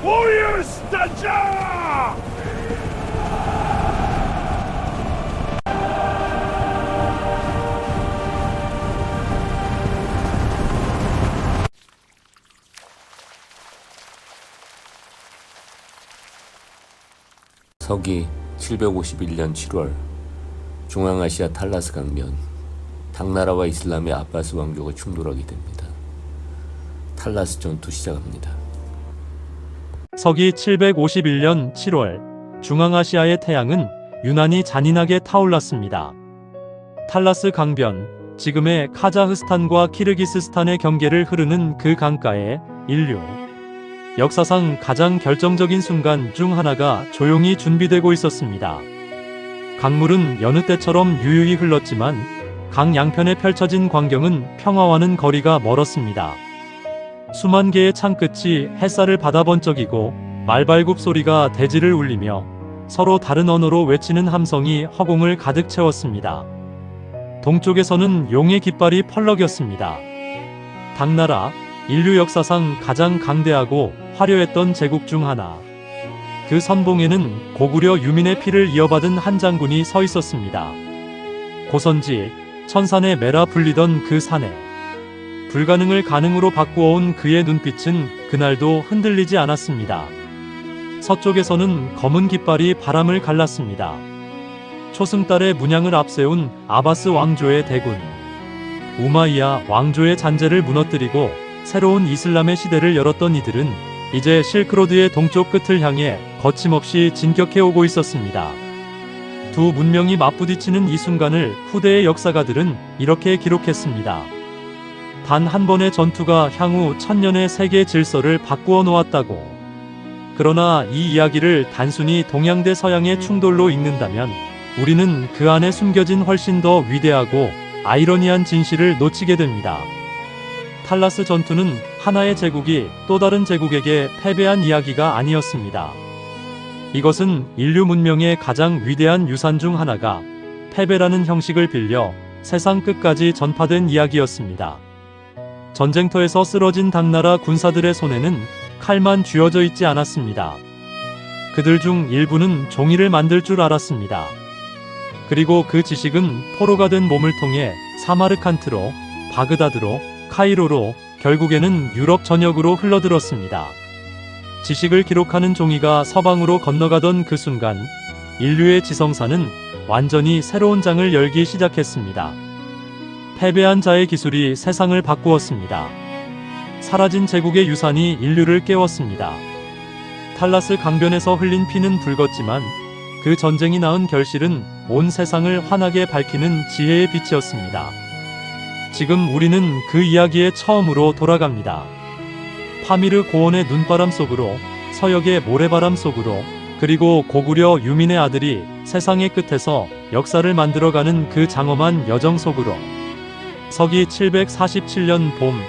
오유스타자! 서기 751년 7월 중앙아시아 탈라스 강변 당나라와 이슬람의 아바스 왕조가 충돌하게 됩니다. 탈라스 전투 시작합니다. 서기 751년 7월 중앙아시아의 태양은 유난히 잔인하게 타올랐습니다. 탈라스 강변, 지금의 카자흐스탄과 키르기스스탄의 경계를 흐르는 그 강가에 인류 역사상 가장 결정적인 순간 중 하나가 조용히 준비되고 있었습니다. 강물은 여느 때처럼 유유히 흘렀지만 강 양편에 펼쳐진 광경은 평화와는 거리가 멀었습니다. 수만 개의 창끝이 햇살을 받아 번쩍이고 말발굽 소리가 대지를 울리며 서로 다른 언어로 외치는 함성이 허공을 가득 채웠습니다. 동쪽에서는 용의 깃발이 펄럭였습니다. 당나라, 인류 역사상 가장 강대하고 화려했던 제국 중 하나. 그 선봉에는 고구려 유민의 피를 이어받은 한 장군이 서 있었습니다. 고선지, 천산의 매라 불리던 그 산에 불가능을 가능으로 바꾸어온 그의 눈빛은 그날도 흔들리지 않았습니다. 서쪽에서는 검은 깃발이 바람을 갈랐습니다. 초승달의 문양을 앞세운 아바스 왕조의 대군. 우마이야 왕조의 잔재를 무너뜨리고 새로운 이슬람의 시대를 열었던 이들은 이제 실크로드의 동쪽 끝을 향해 거침없이 진격해오고 있었습니다. 두 문명이 맞부딪히는 이 순간을 후대의 역사가들은 이렇게 기록했습니다. 단 한 번의 전투가 향후 천년의 세계 질서를 바꾸어 놓았다고. 그러나 이 이야기를 단순히 동양 대 서양의 충돌로 읽는다면 우리는 그 안에 숨겨진 훨씬 더 위대하고 아이러니한 진실을 놓치게 됩니다. 탈라스 전투는 하나의 제국이 또 다른 제국에게 패배한 이야기가 아니었습니다. 이것은 인류 문명의 가장 위대한 유산 중 하나가 패배라는 형식을 빌려 세상 끝까지 전파된 이야기였습니다. 전쟁터에서 쓰러진 당나라 군사들의 손에는 칼만 쥐어져 있지 않았습니다. 그들 중 일부는 종이를 만들 줄 알았습니다. 그리고 그 지식은 포로가 된 몸을 통해 사마르칸트로, 바그다드로, 카이로로, 결국에는 유럽 전역으로 흘러들었습니다. 지식을 기록하는 종이가 서방으로 건너가던 그 순간 인류의 지성사는 완전히 새로운 장을 열기 시작했습니다. 패배한 자의 기술이 세상을 바꾸었습니다. 사라진 제국의 유산이 인류를 깨웠습니다. 탈라스 강변에서 흘린 피는 붉었지만 그 전쟁이 낳은 결실은 온 세상을 환하게 밝히는 지혜의 빛이었습니다. 지금 우리는 그 이야기에 처음으로 돌아갑니다. 파미르 고원의 눈바람 속으로, 서역의 모래바람 속으로, 그리고 고구려 유민의 아들이 세상의 끝에서 역사를 만들어가는 그 장엄한 여정 속으로. 서기 747년 봄,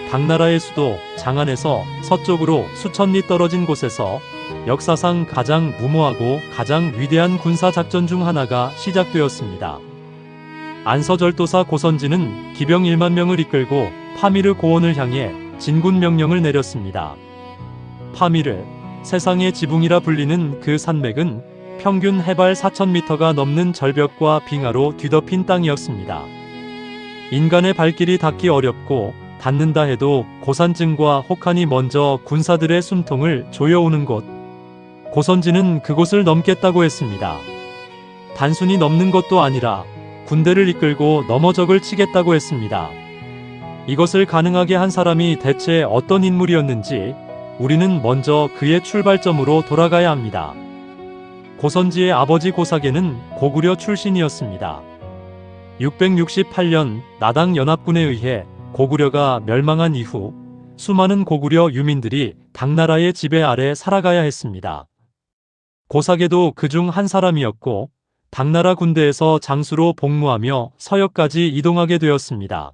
당나라의 수도 장안에서 서쪽으로 수천 리 떨어진 곳에서 역사상 가장 무모하고 가장 위대한 군사작전 중 하나가 시작되었습니다. 안서절도사 고선지는 기병 1만 명을 이끌고 파미르 고원을 향해 진군 명령을 내렸습니다. 파미르, 세상의 지붕이라 불리는 그 산맥은 평균 해발 4,000m가 넘는 절벽과 빙하로 뒤덮인 땅이었습니다. 인간의 발길이 닿기 어렵고 닿는다 해도 고산증과 혹한이 먼저 군사들의 숨통을 조여오는 곳. 고선지는 그곳을 넘겠다고 했습니다. 단순히 넘는 것도 아니라 군대를 이끌고 넘어 적을 치겠다고 했습니다. 이것을 가능하게 한 사람이 대체 어떤 인물이었는지 우리는 먼저 그의 출발점으로 돌아가야 합니다. 고선지의 아버지 고사계는 고구려 출신이었습니다. 668년 나당 연합군에 의해 고구려가 멸망한 이후 수많은 고구려 유민들이 당나라의 지배 아래 살아가야 했습니다. 고사계도 그중 한 사람이었고 당나라 군대에서 장수로 복무하며 서역까지 이동하게 되었습니다.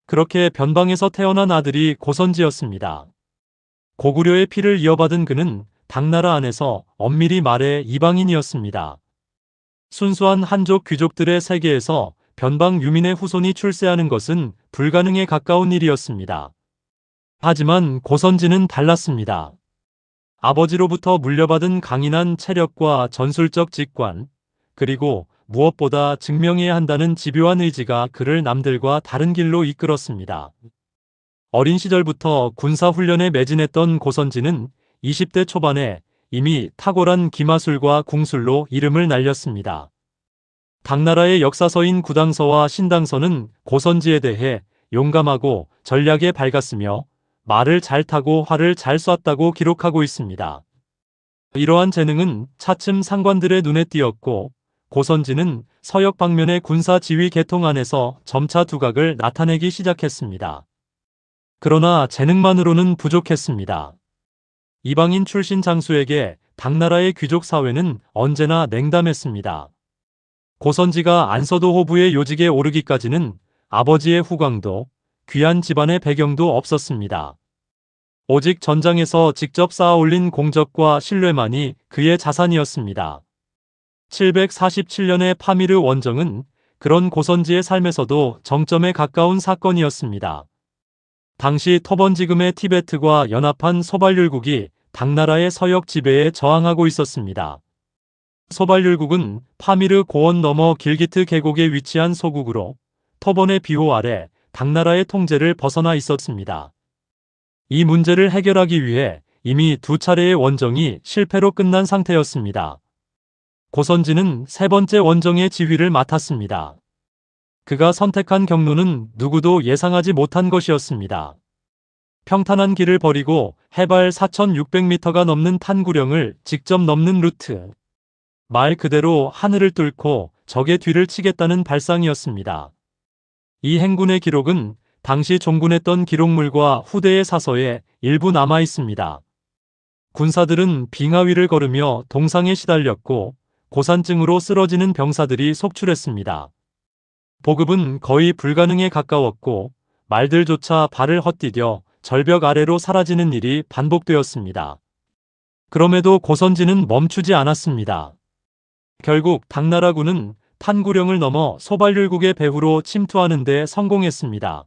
그렇게 변방에서 태어난 아들이 고선지였습니다. 고구려의 피를 이어받은 그는 당나라 안에서 엄밀히 말해 이방인이었습니다. 순수한 한족 귀족들의 세계에서 변방 유민의 후손이 출세하는 것은 불가능에 가까운 일이었습니다. 하지만 고선지는 달랐습니다. 아버지로부터 물려받은 강인한 체력과 전술적 직관, 그리고 무엇보다 증명해야 한다는 집요한 의지가 그를 남들과 다른 길로 이끌었습니다. 어린 시절부터 군사훈련에 매진했던 고선진은 20대 초반에 이미 탁월한 기마술과 궁술로 이름을 날렸습니다. 당나라의 역사서인 구당서와 신당서는 고선지에 대해 용감하고 전략에 밝았으며 말을 잘 타고 활을 잘 쐈다고 기록하고 있습니다. 이러한 재능은 차츰 상관들의 눈에 띄었고 고선지는 서역 방면의 군사 지휘 계통 안에서 점차 두각을 나타내기 시작했습니다. 그러나 재능만으로는 부족했습니다. 이방인 출신 장수에게 당나라의 귀족 사회는 언제나 냉담했습니다. 고선지가 안서도 호부의 요직에 오르기까지는 아버지의 후광도 귀한 집안의 배경도 없었습니다. 오직 전장에서 직접 쌓아올린 공적과 신뢰만이 그의 자산이었습니다. 747년의 파미르 원정은 그런 고선지의 삶에서도 정점에 가까운 사건이었습니다. 당시 토번지금의 티베트과 연합한 소발률국이 당나라의 서역 지배에 저항하고 있었습니다. 소발률국은 파미르 고원 너머 길기트 계곡에 위치한 소국으로 토번의 비호 아래 당나라의 통제를 벗어나 있었습니다. 이 문제를 해결하기 위해 이미 두 차례의 원정이 실패로 끝난 상태였습니다. 고선지는 세 번째 원정의 지휘를 맡았습니다. 그가 선택한 경로는 누구도 예상하지 못한 것이었습니다. 평탄한 길을 버리고 해발 4,600m가 넘는 탄구령을 직접 넘는 루트. 말 그대로 하늘을 뚫고 적의 뒤를 치겠다는 발상이었습니다. 이 행군의 기록은 당시 종군했던 기록물과 후대의 사서에 일부 남아 있습니다. 군사들은 빙하 위를 걸으며 동상에 시달렸고 고산증으로 쓰러지는 병사들이 속출했습니다. 보급은 거의 불가능에 가까웠고 말들조차 발을 헛디뎌 절벽 아래로 사라지는 일이 반복되었습니다. 그럼에도 고선지는 멈추지 않았습니다. 결국 당나라군은 탄구령을 넘어 소발률국의 배후로 침투하는 데 성공했습니다.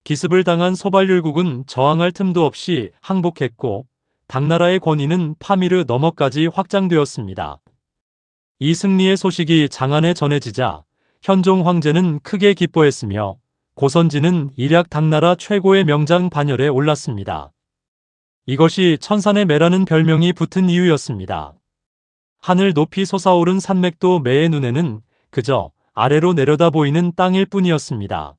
기습을 당한 소발률국은 저항할 틈도 없이 항복했고 당나라의 권위는 파미르 너머까지 확장되었습니다. 이 승리의 소식이 장안에 전해지자 현종 황제는 크게 기뻐했으며 고선지는 일약 당나라 최고의 명장 반열에 올랐습니다. 이것이 천산의 매라는 별명이 붙은 이유였습니다. 하늘 높이 솟아오른 산맥도 매의 눈에는 그저 아래로 내려다 보이는 땅일 뿐이었습니다.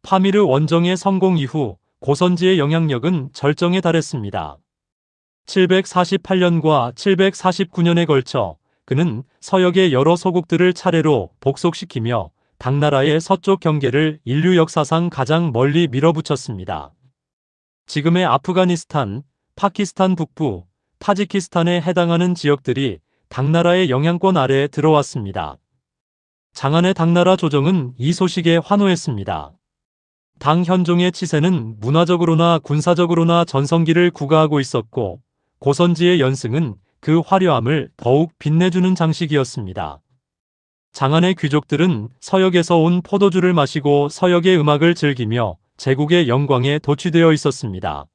파미르 원정의 성공 이후 고선지의 영향력은 절정에 달했습니다. 748년과 749년에 걸쳐 그는 서역의 여러 소국들을 차례로 복속시키며 당나라의 서쪽 경계를 인류 역사상 가장 멀리 밀어붙였습니다. 지금의 아프가니스탄, 파키스탄 북부, 타지키스탄에 해당하는 지역들이 당나라의 영향권 아래에 들어왔습니다. 장안의 당나라 조정은 이 소식에 환호했습니다. 당 현종의 치세는 문화적으로나 군사적으로나 전성기를 구가하고 있었고 고선지의 연승은 그 화려함을 더욱 빛내주는 장식이었습니다. 장안의 귀족들은 서역에서 온 포도주를 마시고 서역의 음악을 즐기며 제국의 영광에 도취되어 있었습니다.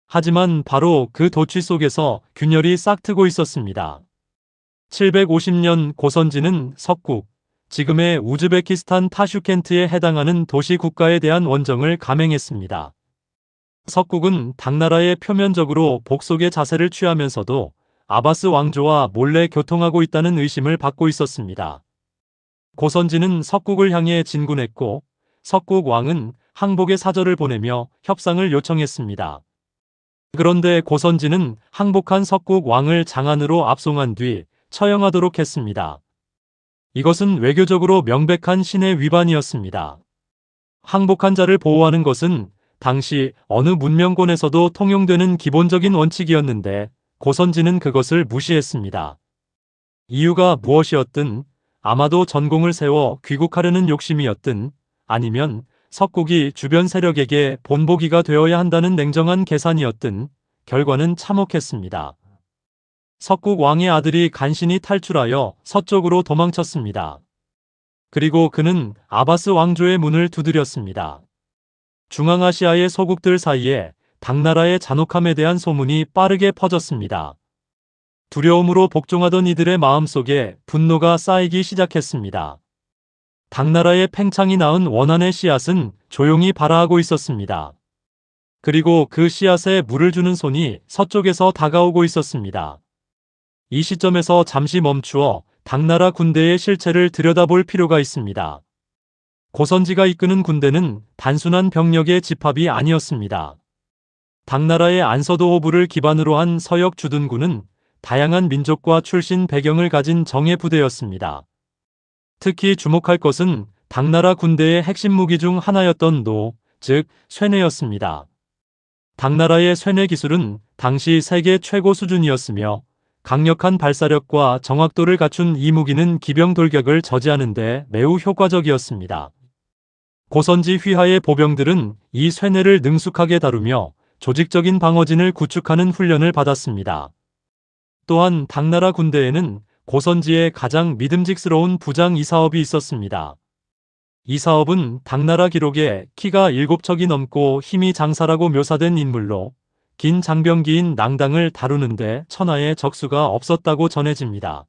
하지만 바로 그 도취 속에서 균열이 싹트고 있었습니다. 750년 고선지는 석국, 지금의 우즈베키스탄 타슈켄트에 해당하는 도시 국가에 대한 원정을 감행했습니다. 석국은 당나라에 표면적으로 복속의 자세를 취하면서도 아바스 왕조와 몰래 교통하고 있다는 의심을 받고 있었습니다. 고선지는 석국을 향해 진군했고 석국 왕은 항복의 사절을 보내며 협상을 요청했습니다. 그런데 고선지는 항복한 석국 왕을 장안으로 압송한 뒤 처형하도록 했습니다. 이것은 외교적으로 명백한 신의 위반이었습니다. 항복한 자를 보호하는 것은 당시 어느 문명권에서도 통용되는 기본적인 원칙이었는데 고선지는 그것을 무시했습니다. 이유가 무엇이었든 아마도 전공을 세워 귀국하려는 욕심이었든 아니면 석국이 주변 세력에게 본보기가 되어야 한다는 냉정한 계산이었든 결과는 참혹했습니다. 석국 왕의 아들이 간신히 탈출하여 서쪽으로 도망쳤습니다. 그리고 그는 아바스 왕조의 문을 두드렸습니다. 중앙아시아의 소국들 사이에 당나라의 잔혹함에 대한 소문이 빠르게 퍼졌습니다. 두려움으로 복종하던 이들의 마음속에 분노가 쌓이기 시작했습니다. 당나라의 팽창이 낳은 원한의 씨앗은 조용히 발아하고 있었습니다. 그리고 그 씨앗에 물을 주는 손이 서쪽에서 다가오고 있었습니다. 이 시점에서 잠시 멈추어 당나라 군대의 실체를 들여다볼 필요가 있습니다. 고선지가 이끄는 군대는 단순한 병력의 집합이 아니었습니다. 당나라의 안서도 호부를 기반으로 한 서역 주둔군은 다양한 민족과 출신 배경을 가진 정예 부대였습니다. 특히 주목할 것은 당나라 군대의 핵심 무기 중 하나였던 노, 즉 쇠뇌였습니다. 당나라의 쇠뇌 기술은 당시 세계 최고 수준이었으며 강력한 발사력과 정확도를 갖춘 이 무기는 기병 돌격을 저지하는 데 매우 효과적이었습니다. 고선지 휘하의 보병들은 이 쇠뇌를 능숙하게 다루며 조직적인 방어진을 구축하는 훈련을 받았습니다. 또한 당나라 군대에는 고선지의 가장 믿음직스러운 부장 이사업이 있었습니다. 이사업은 당나라 기록에 키가 7척이 넘고 힘이 장사라고 묘사된 인물로 긴 장병기인 낭당을 다루는데 천하의 적수가 없었다고 전해집니다.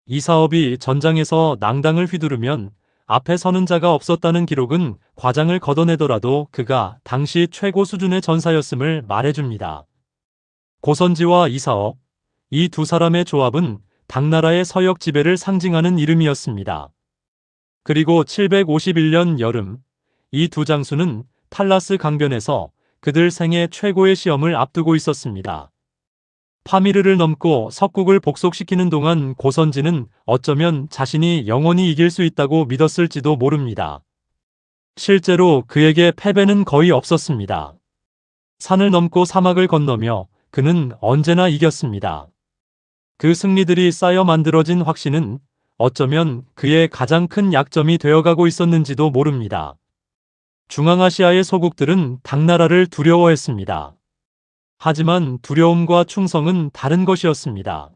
이사업이 전장에서 낭당을 휘두르면 앞에 서는 자가 없었다는 기록은 과장을 걷어내더라도 그가 당시 최고 수준의 전사였음을 말해줍니다. 고선지와 이사업, 이 두 사람의 조합은 당나라의 서역 지배를 상징하는 이름이었습니다. 그리고 751년 여름, 이 두 장수는 탈라스 강변에서 그들 생애 최고의 시험을 앞두고 있었습니다. 파미르를 넘고 석국을 복속시키는 동안 고선지는 어쩌면 자신이 영원히 이길 수 있다고 믿었을지도 모릅니다. 실제로 그에게 패배는 거의 없었습니다. 산을 넘고 사막을 건너며 그는 언제나 이겼습니다. 그 승리들이 쌓여 만들어진 확신은 어쩌면 그의 가장 큰 약점이 되어가고 있었는지도 모릅니다. 중앙아시아의 소국들은 당나라를 두려워했습니다. 하지만 두려움과 충성은 다른 것이었습니다.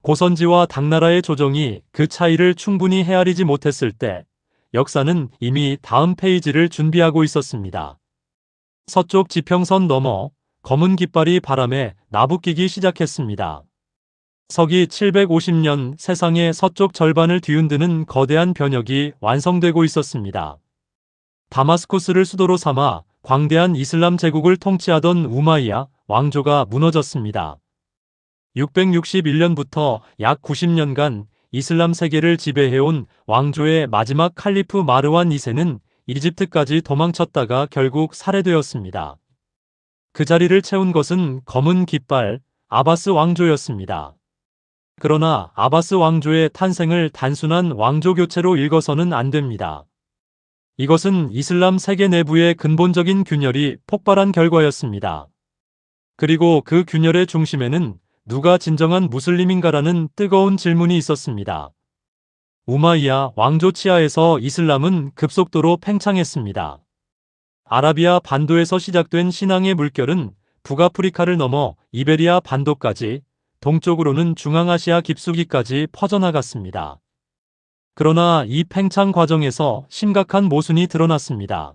고선지와 당나라의 조정이 그 차이를 충분히 헤아리지 못했을 때 역사는 이미 다음 페이지를 준비하고 있었습니다. 서쪽 지평선 너머 검은 깃발이 바람에 나부끼기 시작했습니다. 서기 750년 세상의 서쪽 절반을 뒤흔드는 거대한 변혁이 완성되고 있었습니다. 다마스쿠스를 수도로 삼아 광대한 이슬람 제국을 통치하던 우마이야 왕조가 무너졌습니다. 661년부터 약 90년간 이슬람 세계를 지배해온 왕조의 마지막 칼리프 마르완 2세는 이집트까지 도망쳤다가 결국 살해되었습니다. 그 자리를 채운 것은 검은 깃발 아바스 왕조였습니다. 그러나 아바스 왕조의 탄생을 단순한 왕조 교체로 읽어서는 안 됩니다. 이것은 이슬람 세계 내부의 근본적인 균열이 폭발한 결과였습니다. 그리고 그 균열의 중심에는 누가 진정한 무슬림인가라는 뜨거운 질문이 있었습니다. 우마이야 왕조 치하에서 이슬람은 급속도로 팽창했습니다. 아라비아 반도에서 시작된 신앙의 물결은 북아프리카를 넘어 이베리아 반도까지, 동쪽으로는 중앙아시아 깊숙이까지 퍼져나갔습니다. 그러나 이 팽창 과정에서 심각한 모순이 드러났습니다.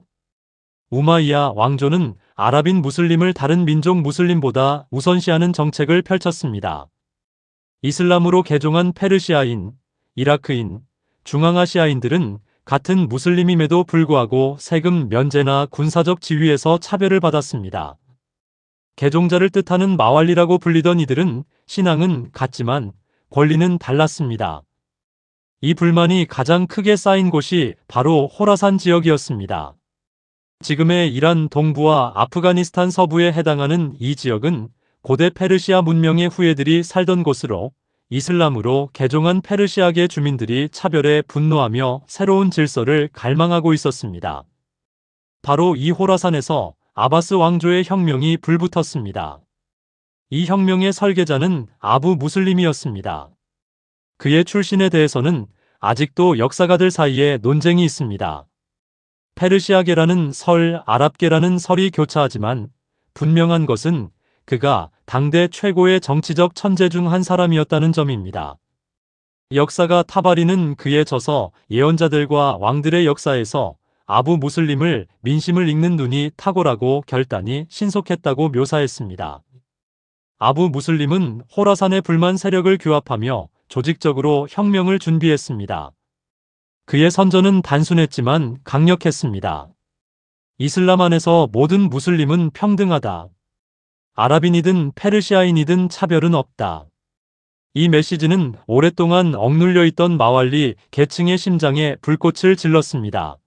우마이야 왕조는 아랍인 무슬림을 다른 민족 무슬림보다 우선시하는 정책을 펼쳤습니다. 이슬람으로 개종한 페르시아인, 이라크인, 중앙아시아인들은 같은 무슬림임에도 불구하고 세금 면제나 군사적 지위에서 차별을 받았습니다. 개종자를 뜻하는 마왈리라고 불리던 이들은 신앙은 같지만 권리는 달랐습니다. 이 불만이 가장 크게 쌓인 곳이 바로 호라산 지역이었습니다. 지금의 이란 동부와 아프가니스탄 서부에 해당하는 이 지역은 고대 페르시아 문명의 후예들이 살던 곳으로 이슬람으로 개종한 페르시아계 주민들이 차별에 분노하며 새로운 질서를 갈망하고 있었습니다. 바로 이 호라산에서 아바스 왕조의 혁명이 불붙었습니다. 이 혁명의 설계자는 아부 무슬림이었습니다. 그의 출신에 대해서는 아직도 역사가들 사이에 논쟁이 있습니다. 페르시아계라는 설, 아랍계라는 설이 교차하지만 분명한 것은 그가 당대 최고의 정치적 천재 중 한 사람이었다는 점입니다. 역사가 타바리는 그의 저서 예언자들과 왕들의 역사에서 아부 무슬림을 민심을 읽는 눈이 탁월하고 결단이 신속했다고 묘사했습니다. 아부 무슬림은 호라산의 불만 세력을 규합하며 조직적으로 혁명을 준비했습니다. 그의 선전은 단순했지만 강력했습니다. 이슬람 안에서 모든 무슬림은 평등하다. 아랍인이든 페르시아인이든 차별은 없다. 이 메시지는 오랫동안 억눌려 있던 마왈리 계층의 심장에 불꽃을 질렀습니다.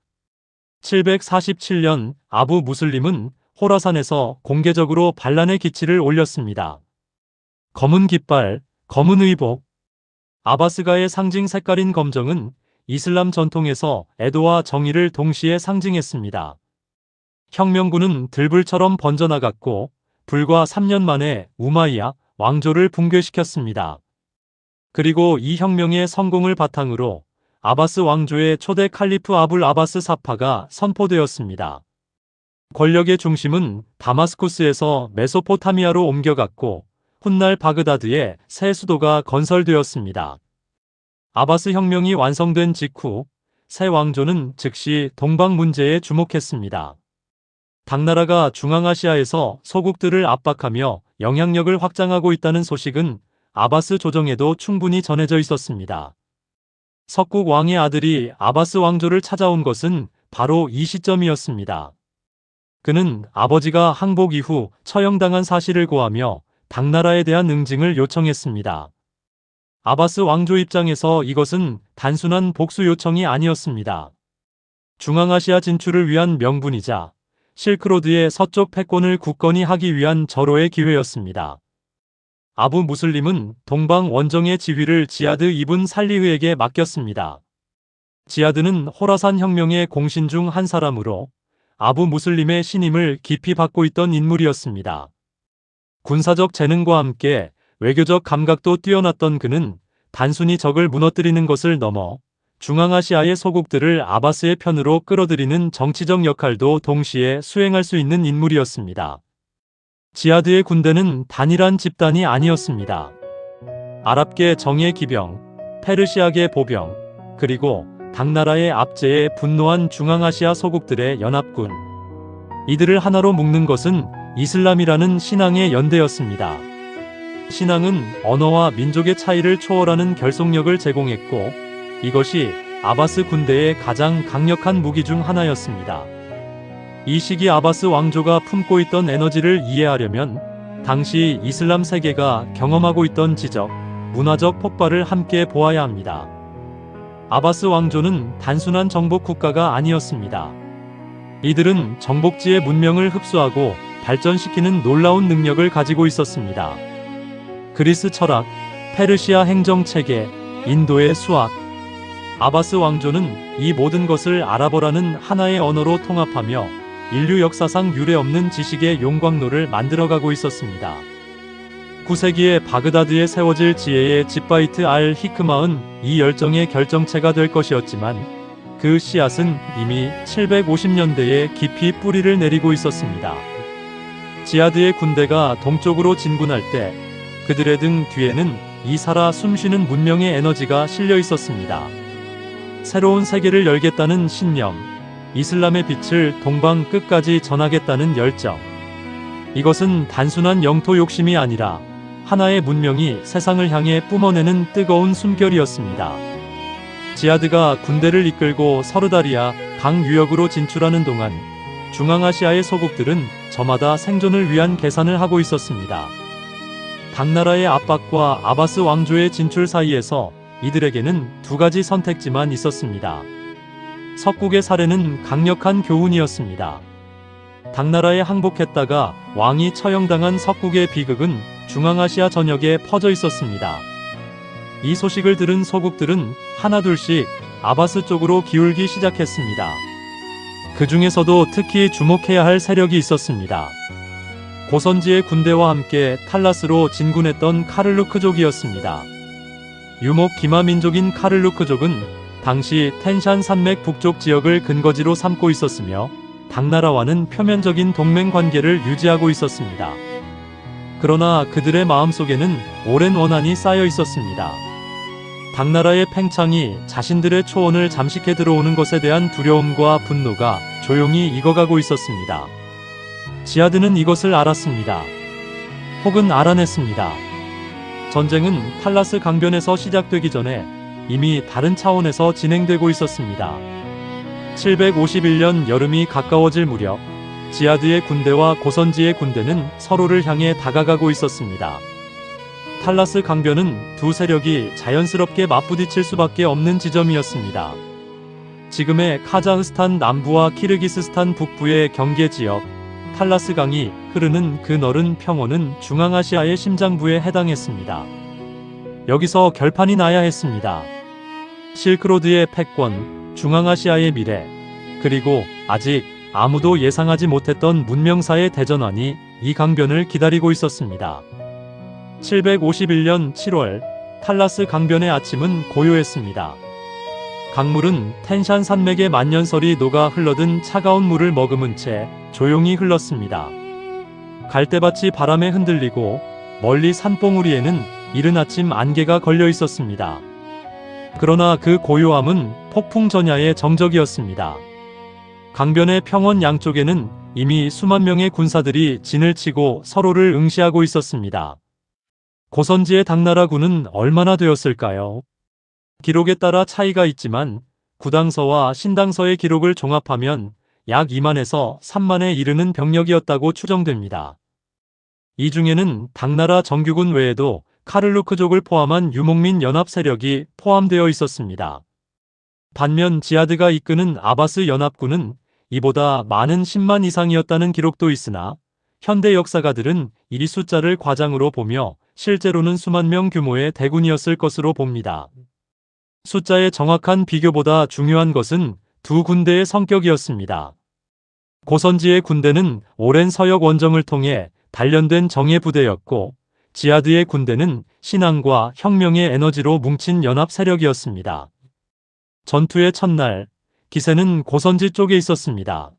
747년 아부 무슬림은 호라산에서 공개적으로 반란의 기치를 올렸습니다. 검은 깃발, 검은 의복. 아바스가의 상징 색깔인 검정은 이슬람 전통에서 애도와 정의를 동시에 상징했습니다. 혁명군은 들불처럼 번져나갔고 불과 3년 만에 우마이야 왕조를 붕괴시켰습니다. 그리고 이 혁명의 성공을 바탕으로 아바스 왕조의 초대 칼리프 아불 아바스 사파가 선포되었습니다. 권력의 중심은 다마스쿠스에서 메소포타미아로 옮겨갔고 훗날 바그다드에 새 수도가 건설되었습니다. 아바스 혁명이 완성된 직후 새 왕조는 즉시 동방 문제에 주목했습니다. 당나라가 중앙아시아에서 소국들을 압박하며 영향력을 확장하고 있다는 소식은 아바스 조정에도 충분히 전해져 있었습니다. 석국 왕의 아들이 아바스 왕조를 찾아온 것은 바로 이 시점이었습니다. 그는 아버지가 항복 이후 처형당한 사실을 고하며 당나라에 대한 응징을 요청했습니다. 아바스 왕조 입장에서 이것은 단순한 복수 요청이 아니었습니다. 중앙아시아 진출을 위한 명분이자 실크로드의 서쪽 패권을 굳건히 하기 위한 절호의 기회였습니다. 아부 무슬림은 동방 원정의 지휘를 지아드 이븐 살리흐에게 맡겼습니다. 지아드는 호라산 혁명의 공신 중 한 사람으로 아부 무슬림의 신임을 깊이 받고 있던 인물이었습니다. 군사적 재능과 함께 외교적 감각도 뛰어났던 그는 단순히 적을 무너뜨리는 것을 넘어 중앙아시아의 소국들을 아바스의 편으로 끌어들이는 정치적 역할도 동시에 수행할 수 있는 인물이었습니다. 지아드의 군대는 단일한 집단이 아니었습니다. 아랍계 정예 기병, 페르시아계 보병, 그리고 당나라의 압제에 분노한 중앙아시아 소국들의 연합군. 이들을 하나로 묶는 것은 이슬람이라는 신앙의 연대였습니다. 신앙은 언어와 민족의 차이를 초월하는 결속력을 제공했고, 이것이 아바스 군대의 가장 강력한 무기 중 하나였습니다. 이 시기 아바스 왕조가 품고 있던 에너지를 이해하려면 당시 이슬람 세계가 경험하고 있던 지적, 문화적 폭발을 함께 보아야 합니다. 아바스 왕조는 단순한 정복 국가가 아니었습니다. 이들은 정복지의 문명을 흡수하고 발전시키는 놀라운 능력을 가지고 있었습니다. 그리스 철학, 페르시아 행정체계, 인도의 수학. 아바스 왕조는 이 모든 것을 아랍어라는 하나의 언어로 통합하며 인류 역사상 유례없는 지식의 용광로를 만들어가고 있었습니다. 9세기에 바그다드에 세워질 지혜의 집바이트 알 히크마은 이 열정의 결정체가 될 것이었지만 그 씨앗은 이미 750년대에 깊이 뿌리를 내리고 있었습니다. 지아드의 군대가 동쪽으로 진군할 때 그들의 등 뒤에는 이 살아 숨쉬는 문명의 에너지가 실려 있었습니다. 새로운 세계를 열겠다는 신념, 이슬람의 빛을 동방 끝까지 전하겠다는 열정. 이것은 단순한 영토 욕심이 아니라 하나의 문명이 세상을 향해 뿜어내는 뜨거운 숨결이었습니다. 지아드가 군대를 이끌고 서르다리아 강 유역으로 진출하는 동안 중앙아시아의 소국들은 저마다 생존을 위한 계산을 하고 있었습니다. 당나라의 압박과 아바스 왕조의 진출 사이에서 이들에게는 두 가지 선택지만 있었습니다. 석국의 사례는 강력한 교훈이었습니다. 당나라에 항복했다가 왕이 처형당한 석국의 비극은 중앙아시아 전역에 퍼져 있었습니다. 이 소식을 들은 소국들은 하나둘씩 아바스 쪽으로 기울기 시작했습니다. 그 중에서도 특히 주목해야 할 세력이 있었습니다. 고선지의 군대와 함께 탈라스로 진군했던 카를루크족이었습니다. 유목 기마 민족인 카를루크족은 당시 텐샨 산맥 북쪽 지역을 근거지로 삼고 있었으며 당나라와는 표면적인 동맹 관계를 유지하고 있었습니다. 그러나 그들의 마음속에는 오랜 원한이 쌓여 있었습니다. 당나라의 팽창이 자신들의 초원을 잠식해 들어오는 것에 대한 두려움과 분노가 조용히 익어가고 있었습니다. 지하드는 이것을 알았습니다. 혹은 알아냈습니다. 전쟁은 탈라스 강변에서 시작되기 전에 이미 다른 차원에서 진행되고 있었습니다. 751년 여름이 가까워질 무렵 지하드의 군대와 고선지의 군대는 서로를 향해 다가가고 있었습니다. 탈라스 강변은 두 세력이 자연스럽게 맞부딪힐 수밖에 없는 지점이었습니다. 지금의 카자흐스탄 남부와 키르기스스탄 북부의 경계 지역, 탈라스 강이 흐르는 그 넓은 평원은 중앙아시아의 심장부에 해당했습니다. 여기서 결판이 나야 했습니다. 실크로드의 패권, 중앙아시아의 미래, 그리고 아직 아무도 예상하지 못했던 문명사의 대전환이 이 강변을 기다리고 있었습니다. 751년 7월, 탈라스 강변의 아침은 고요했습니다. 강물은 텐샨 산맥의 만년설이 녹아 흘러든 차가운 물을 머금은 채 조용히 흘렀습니다. 갈대밭이 바람에 흔들리고 멀리 산봉우리에는 이른 아침 안개가 걸려 있었습니다. 그러나 그 고요함은 폭풍 전야의 정적이었습니다. 강변의 평원 양쪽에는 이미 수만 명의 군사들이 진을 치고 서로를 응시하고 있었습니다. 고선지의 당나라군은 얼마나 되었을까요? 기록에 따라 차이가 있지만 구당서와 신당서의 기록을 종합하면 약 2만에서 3만에 이르는 병력이었다고 추정됩니다. 이 중에는 당나라 정규군 외에도 카를루크족을 포함한 유목민 연합 세력이 포함되어 있었습니다. 반면 지하드가 이끄는 아바스 연합군은 이보다 많은 10만 이상이었다는 기록도 있으나 현대 역사가들은 이 숫자를 과장으로 보며 실제로는 수만 명 규모의 대군이었을 것으로 봅니다. 숫자의 정확한 비교보다 중요한 것은 두 군대의 성격이었습니다. 고선지의 군대는 오랜 서역 원정을 통해 단련된 정예 부대였고 지하드의 군대는 신앙과 혁명의 에너지로 뭉친 연합 세력이었습니다. 전투의 첫날, 기세는 고선지 쪽에 있었습니다.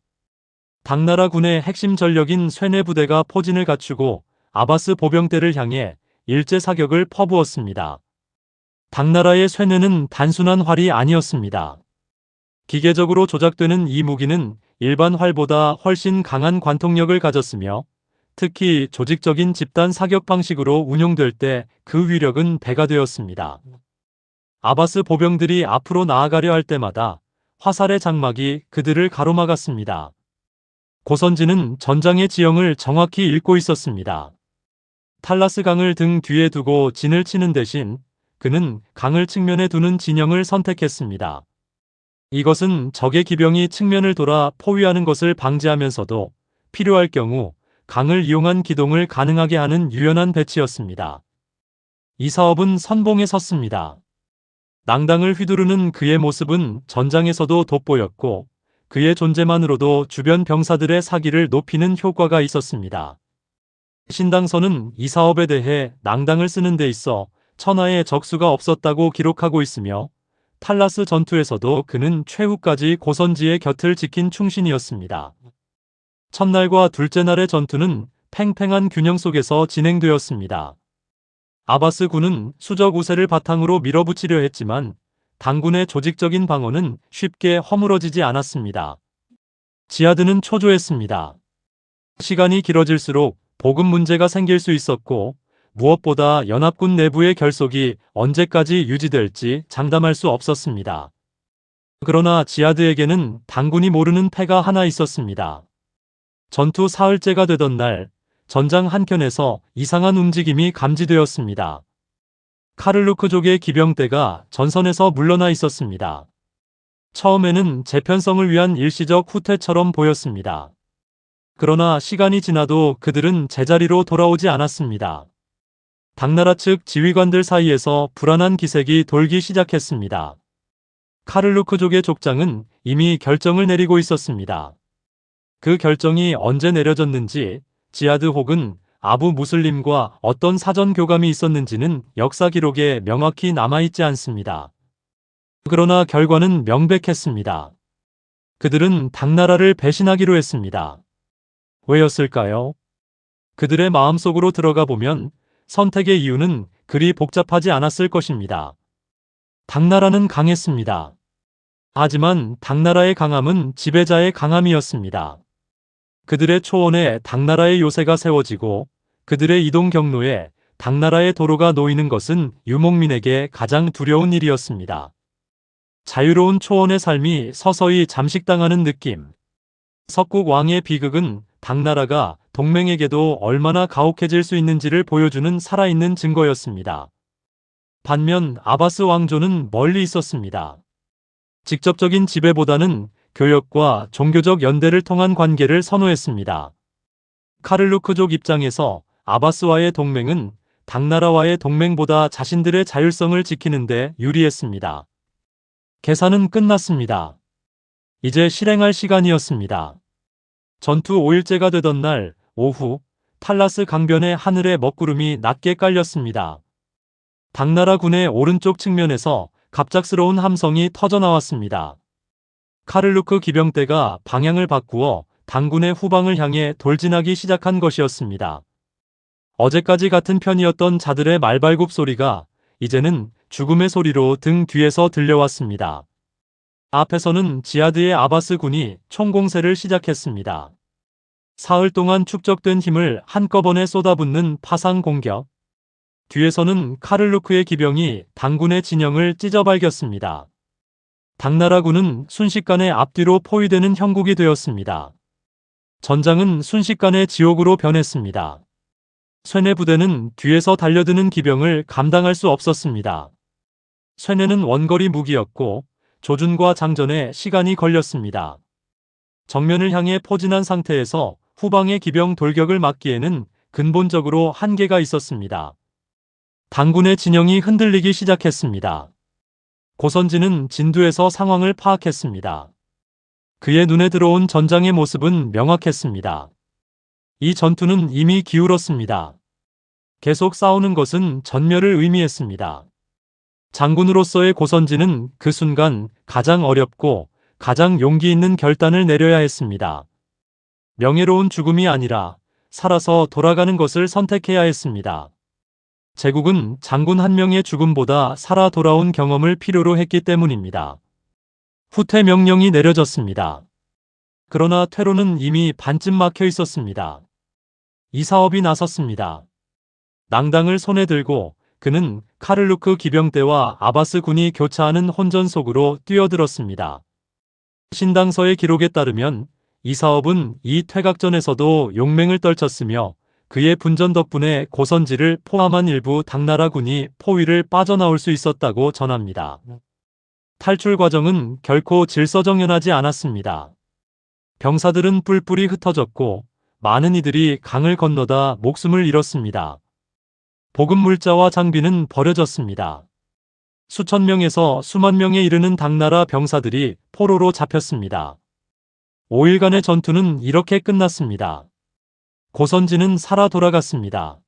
당나라 군의 핵심 전력인 쇠네 부대가 포진을 갖추고 아바스 보병대를 향해 일제 사격을 퍼부었습니다. 당나라의 쇠뇌는 단순한 활이 아니었습니다. 기계적으로 조작되는 이 무기는 일반 활보다 훨씬 강한 관통력을 가졌으며 특히 조직적인 집단 사격 방식으로 운용될 때 그 위력은 배가 되었습니다. 아바스 보병들이 앞으로 나아가려 할 때마다 화살의 장막이 그들을 가로막았습니다. 고선지는 전장의 지형을 정확히 읽고 있었습니다. 탈라스 강을 등 뒤에 두고 진을 치는 대신 그는 강을 측면에 두는 진영을 선택했습니다. 이것은 적의 기병이 측면을 돌아 포위하는 것을 방지하면서도 필요할 경우 강을 이용한 기동을 가능하게 하는 유연한 배치였습니다. 이 사업은 선봉에 섰습니다. 낭당을 휘두르는 그의 모습은 전장에서도 돋보였고 그의 존재만으로도 주변 병사들의 사기를 높이는 효과가 있었습니다. 신당서는 이 사업에 대해 낭당을 쓰는 데 있어 천하의 적수가 없었다고 기록하고 있으며 탈라스 전투에서도 그는 최후까지 고선지의 곁을 지킨 충신이었습니다. 첫날과 둘째 날의 전투는 팽팽한 균형 속에서 진행되었습니다. 아바스 군은 수적 우세를 바탕으로 밀어붙이려 했지만 당군의 조직적인 방어는 쉽게 허물어지지 않았습니다. 지하드는 초조했습니다. 시간이 길어질수록 보급 문제가 생길 수 있었고 무엇보다 연합군 내부의 결속이 언제까지 유지될지 장담할 수 없었습니다. 그러나 지하드에게는 당군이 모르는 패가 하나 있었습니다. 전투 사흘째가 되던 날 전장 한켠에서 이상한 움직임이 감지되었습니다. 카를루크족의 기병대가 전선에서 물러나 있었습니다. 처음에는 재편성을 위한 일시적 후퇴처럼 보였습니다. 그러나 시간이 지나도 그들은 제자리로 돌아오지 않았습니다. 당나라 측 지휘관들 사이에서 불안한 기색이 돌기 시작했습니다. 카를루크족의 족장은 이미 결정을 내리고 있었습니다. 그 결정이 언제 내려졌는지 지하드 혹은 아부 무슬림과 어떤 사전 교감이 있었는지는 역사 기록에 명확히 남아있지 않습니다. 그러나 결과는 명백했습니다. 그들은 당나라를 배신하기로 했습니다. 왜였을까요? 그들의 마음속으로 들어가 보면 선택의 이유는 그리 복잡하지 않았을 것입니다. 당나라는 강했습니다. 하지만 당나라의 강함은 지배자의 강함이었습니다. 그들의 초원에 당나라의 요새가 세워지고 그들의 이동 경로에 당나라의 도로가 놓이는 것은 유목민에게 가장 두려운 일이었습니다. 자유로운 초원의 삶이 서서히 잠식당하는 느낌. 석국 왕의 비극은 당나라가 동맹에게도 얼마나 가혹해질 수 있는지를 보여주는 살아있는 증거였습니다. 반면 아바스 왕조는 멀리 있었습니다. 직접적인 지배보다는 교역과 종교적 연대를 통한 관계를 선호했습니다. 카를루크족 입장에서 아바스와의 동맹은 당나라와의 동맹보다 자신들의 자율성을 지키는 데 유리했습니다. 계산은 끝났습니다. 이제 실행할 시간이었습니다. 전투 5일째가 되던 날 오후 탈라스 강변의 하늘에 먹구름이 낮게 깔렸습니다. 당나라 군의 오른쪽 측면에서 갑작스러운 함성이 터져나왔습니다. 카를루크 기병대가 방향을 바꾸어 당군의 후방을 향해 돌진하기 시작한 것이었습니다. 어제까지 같은 편이었던 자들의 말발굽 소리가 이제는 죽음의 소리로 등 뒤에서 들려왔습니다. 앞에서는 지하드의 아바스 군이 총공세를 시작했습니다. 사흘 동안 축적된 힘을 한꺼번에 쏟아붓는 파상 공격. 뒤에서는 카를루크의 기병이 당군의 진영을 찢어발겼습니다. 당나라군은 순식간에 앞뒤로 포위되는 형국이 되었습니다. 전장은 순식간에 지옥으로 변했습니다. 쇠뇌 부대는 뒤에서 달려드는 기병을 감당할 수 없었습니다. 쇠뇌는 원거리 무기였고 조준과 장전에 시간이 걸렸습니다. 정면을 향해 포진한 상태에서 후방의 기병 돌격을 막기에는 근본적으로 한계가 있었습니다. 당군의 진영이 흔들리기 시작했습니다. 고선지는 진두에서 상황을 파악했습니다. 그의 눈에 들어온 전장의 모습은 명확했습니다. 이 전투는 이미 기울었습니다. 계속 싸우는 것은 전멸을 의미했습니다. 장군으로서의 고선지는 그 순간 가장 어렵고 가장 용기 있는 결단을 내려야 했습니다. 명예로운 죽음이 아니라 살아서 돌아가는 것을 선택해야 했습니다. 제국은 장군 한 명의 죽음보다 살아 돌아온 경험을 필요로 했기 때문입니다. 후퇴 명령이 내려졌습니다. 그러나 퇴로는 이미 반쯤 막혀 있었습니다. 이사업이 나섰습니다. 낭당을 손에 들고 그는 카를루크 기병대와 아바스 군이 교차하는 혼전 속으로 뛰어들었습니다. 신당서의 기록에 따르면 이사업은 이 퇴각전에서도 용맹을 떨쳤으며 그의 분전 덕분에 고선지를 포함한 일부 당나라군이 포위를 빠져나올 수 있었다고 전합니다. 탈출 과정은 결코 질서정연하지 않았습니다. 병사들은 뿔뿔이 흩어졌고 많은 이들이 강을 건너다 목숨을 잃었습니다. 보급 물자와 장비는 버려졌습니다. 수천 명에서 수만 명에 이르는 당나라 병사들이 포로로 잡혔습니다. 5일간의 전투는 이렇게 끝났습니다. 고선지는 살아 돌아갔습니다.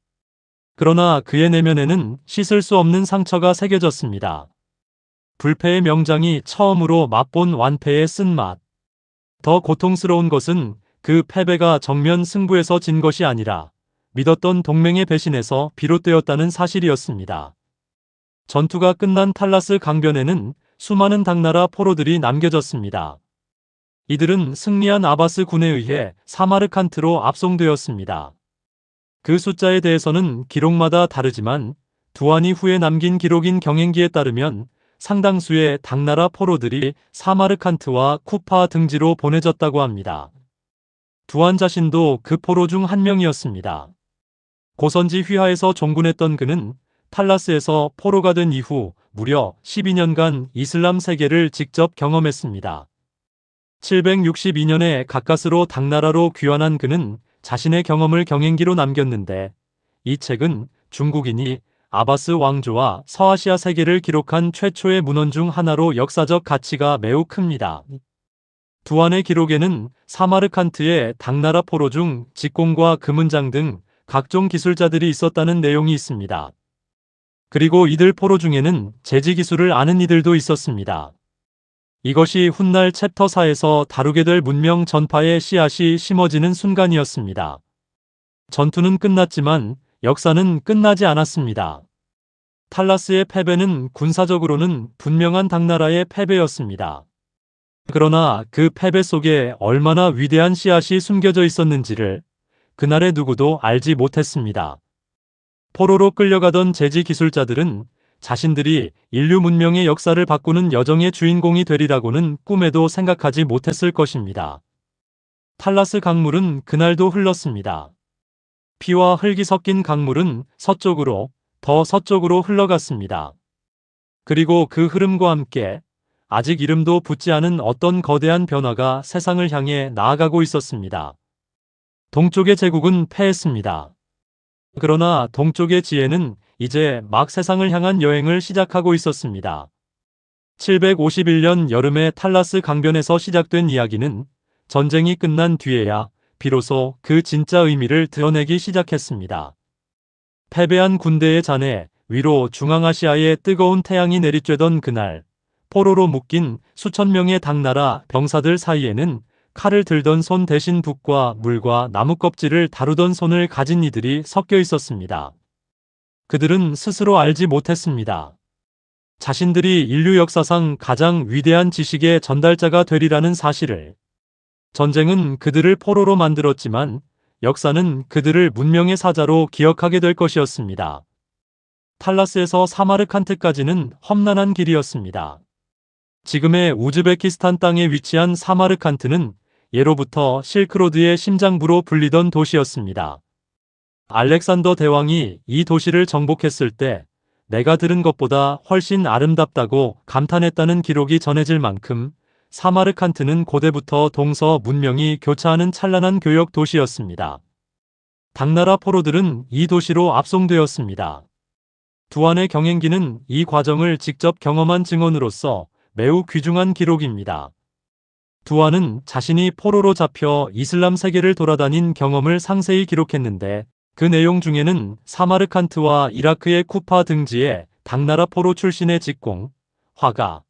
그러나 그의 내면에는 씻을 수 없는 상처가 새겨졌습니다. 불패의 명장이 처음으로 맛본 완패의 쓴맛. 더 고통스러운 것은 그 패배가 정면 승부에서 진 것이 아니라 믿었던 동맹의 배신에서 비롯되었다는 사실이었습니다. 전투가 끝난 탈라스 강변에는 수많은 당나라 포로들이 남겨졌습니다. 이들은 승리한 아바스 군에 의해 사마르칸트로 압송되었습니다. 그 숫자에 대해서는 기록마다 다르지만 두안이 후에 남긴 기록인 경행기에 따르면 상당수의 당나라 포로들이 사마르칸트와 쿠파 등지로 보내졌다고 합니다. 두안 자신도 그 포로 중 한 명이었습니다. 고선지 휘하에서 종군했던 그는 탈라스에서 포로가 된 이후 무려 12년간 이슬람 세계를 직접 경험했습니다. 762년에 가까스로 당나라로 귀환한 그는 자신의 경험을 경행기로 남겼는데 이 책은 중국인이 아바스 왕조와 서아시아 세계를 기록한 최초의 문헌 중 하나로 역사적 가치가 매우 큽니다. 두안의 기록에는 사마르칸트의 당나라 포로 중 직공과 금은장 등 각종 기술자들이 있었다는 내용이 있습니다. 그리고 이들 포로 중에는 제지 기술을 아는 이들도 있었습니다. 이것이 훗날 챕터 4에서 다루게 될 문명 전파의 씨앗이 심어지는 순간이었습니다. 전투는 끝났지만 역사는 끝나지 않았습니다. 탈라스의 패배는 군사적으로는 분명한 당나라의 패배였습니다. 그러나 그 패배 속에 얼마나 위대한 씨앗이 숨겨져 있었는지를 그날의 누구도 알지 못했습니다. 포로로 끌려가던 제지 기술자들은 자신들이 인류 문명의 역사를 바꾸는 여정의 주인공이 되리라고는 꿈에도 생각하지 못했을 것입니다. 탈라스 강물은 그날도 흘렀습니다. 피와 흙이 섞인 강물은 서쪽으로, 더 서쪽으로 흘러갔습니다. 그리고 그 흐름과 함께 아직 이름도 붙지 않은 어떤 거대한 변화가 세상을 향해 나아가고 있었습니다. 동쪽의 제국은 패했습니다. 그러나 동쪽의 지혜는 이제 막 세상을 향한 여행을 시작하고 있었습니다. 751년 여름에 탈라스 강변에서 시작된 이야기는 전쟁이 끝난 뒤에야 비로소 그 진짜 의미를 드러내기 시작했습니다. 패배한 군대의 잔해 위로 중앙아시아의 뜨거운 태양이 내리쬐던 그날, 포로로 묶인 수천 명의 당나라 병사들 사이에는 칼을 들던 손 대신 붓과 물과 나무 껍질을 다루던 손을 가진 이들이 섞여 있었습니다. 그들은 스스로 알지 못했습니다. 자신들이 인류 역사상 가장 위대한 지식의 전달자가 되리라는 사실을. 전쟁은 그들을 포로로 만들었지만 역사는 그들을 문명의 사자로 기억하게 될 것이었습니다. 탈라스에서 사마르칸트까지는 험난한 길이었습니다. 지금의 우즈베키스탄 땅에 위치한 사마르칸트는 예로부터 실크로드의 심장부로 불리던 도시였습니다. 알렉산더 대왕이 이 도시를 정복했을 때 내가 들은 것보다 훨씬 아름답다고 감탄했다는 기록이 전해질 만큼 사마르칸트는 고대부터 동서 문명이 교차하는 찬란한 교역 도시였습니다. 당나라 포로들은 이 도시로 압송되었습니다. 두안의 경행기는 이 과정을 직접 경험한 증언으로서 매우 귀중한 기록입니다. 두안은 자신이 포로로 잡혀 이슬람 세계를 돌아다닌 경험을 상세히 기록했는데 그 내용 중에는 사마르칸트와 이라크의 쿠파 등지에 당나라 포로 출신의 직공, 화가,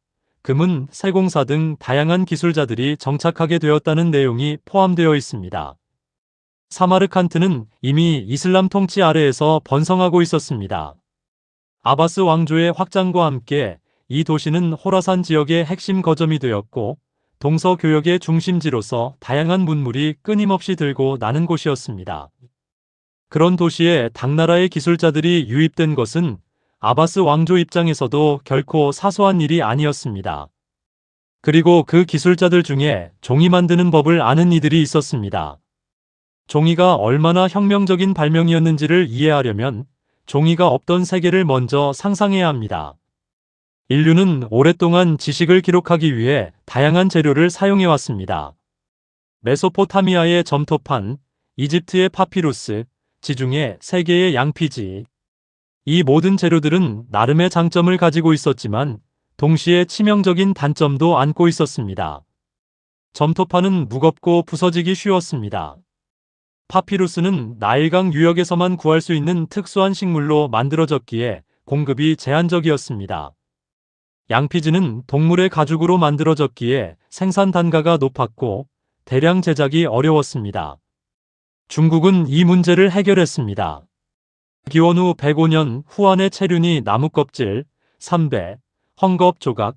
금은, 세공사 등 다양한 기술자들이 정착하게 되었다는 내용이 포함되어 있습니다. 사마르칸트는 이미 이슬람 통치 아래에서 번성하고 있었습니다. 아바스 왕조의 확장과 함께 이 도시는 호라산 지역의 핵심 거점이 되었고 동서 교역의 중심지로서 다양한 문물이 끊임없이 들고 나는 곳이었습니다. 그런 도시에 당나라의 기술자들이 유입된 것은 아바스 왕조 입장에서도 결코 사소한 일이 아니었습니다. 그리고 그 기술자들 중에 종이 만드는 법을 아는 이들이 있었습니다. 종이가 얼마나 혁명적인 발명이었는지를 이해하려면 종이가 없던 세계를 먼저 상상해야 합니다. 인류는 오랫동안 지식을 기록하기 위해 다양한 재료를 사용해왔습니다. 메소포타미아의 점토판, 이집트의 파피루스, 지중해 세계의 양피지. 이 모든 재료들은 나름의 장점을 가지고 있었지만 동시에 치명적인 단점도 안고 있었습니다. 점토판은 무겁고 부서지기 쉬웠습니다. 파피루스는 나일강 유역에서만 구할 수 있는 특수한 식물로 만들어졌기에 공급이 제한적이었습니다. 양피지는 동물의 가죽으로 만들어졌기에 생산 단가가 높았고 대량 제작이 어려웠습니다. 중국은 이 문제를 해결했습니다. 기원 후 105년 후안의 체륜이 나무껍질, 삼배, 헝겊 조각,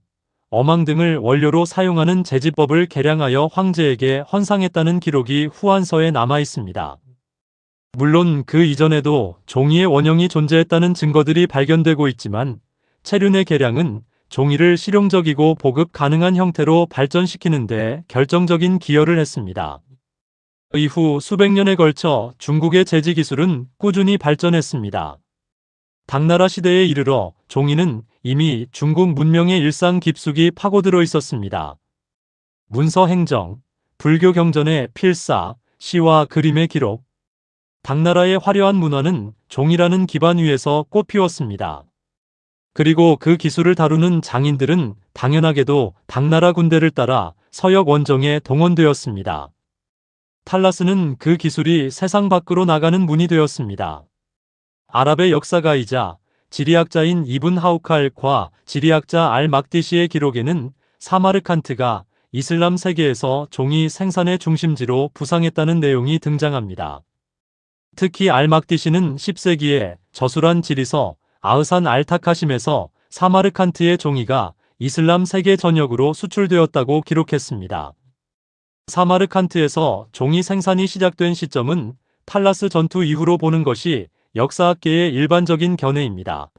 어망 등을 원료로 사용하는 제지법을 개량하여 황제에게 헌상했다는 기록이 후안서에 남아 있습니다. 물론 그 이전에도 종이의 원형이 존재했다는 증거들이 발견되고 있지만 체륜의 개량은 종이를 실용적이고 보급 가능한 형태로 발전시키는 데 결정적인 기여를 했습니다. 이후 수백 년에 걸쳐 중국의 제지 기술은 꾸준히 발전했습니다. 당나라 시대에 이르러 종이는 이미 중국 문명의 일상 깊숙이 파고들어 있었습니다. 문서 행정, 불교 경전의 필사, 시와 그림의 기록. 당나라의 화려한 문화는 종이라는 기반 위에서 꽃피웠습니다. 그리고 그 기술을 다루는 장인들은 당연하게도 당나라 군대를 따라 서역 원정에 동원되었습니다. 탈라스는 그 기술이 세상 밖으로 나가는 문이 되었습니다. 아랍의 역사가이자 지리학자인 이븐 하우칼과 지리학자 알 막디시의 기록에는 사마르칸트가 이슬람 세계에서 종이 생산의 중심지로 부상했다는 내용이 등장합니다. 특히 알 막디시는 10세기에 저술한 지리서 아흐산 알타카심에서 사마르칸트의 종이가 이슬람 세계 전역으로 수출되었다고 기록했습니다. 사마르칸트에서 종이 생산이 시작된 시점은 탈라스 전투 이후로 보는 것이 역사학계의 일반적인 견해입니다.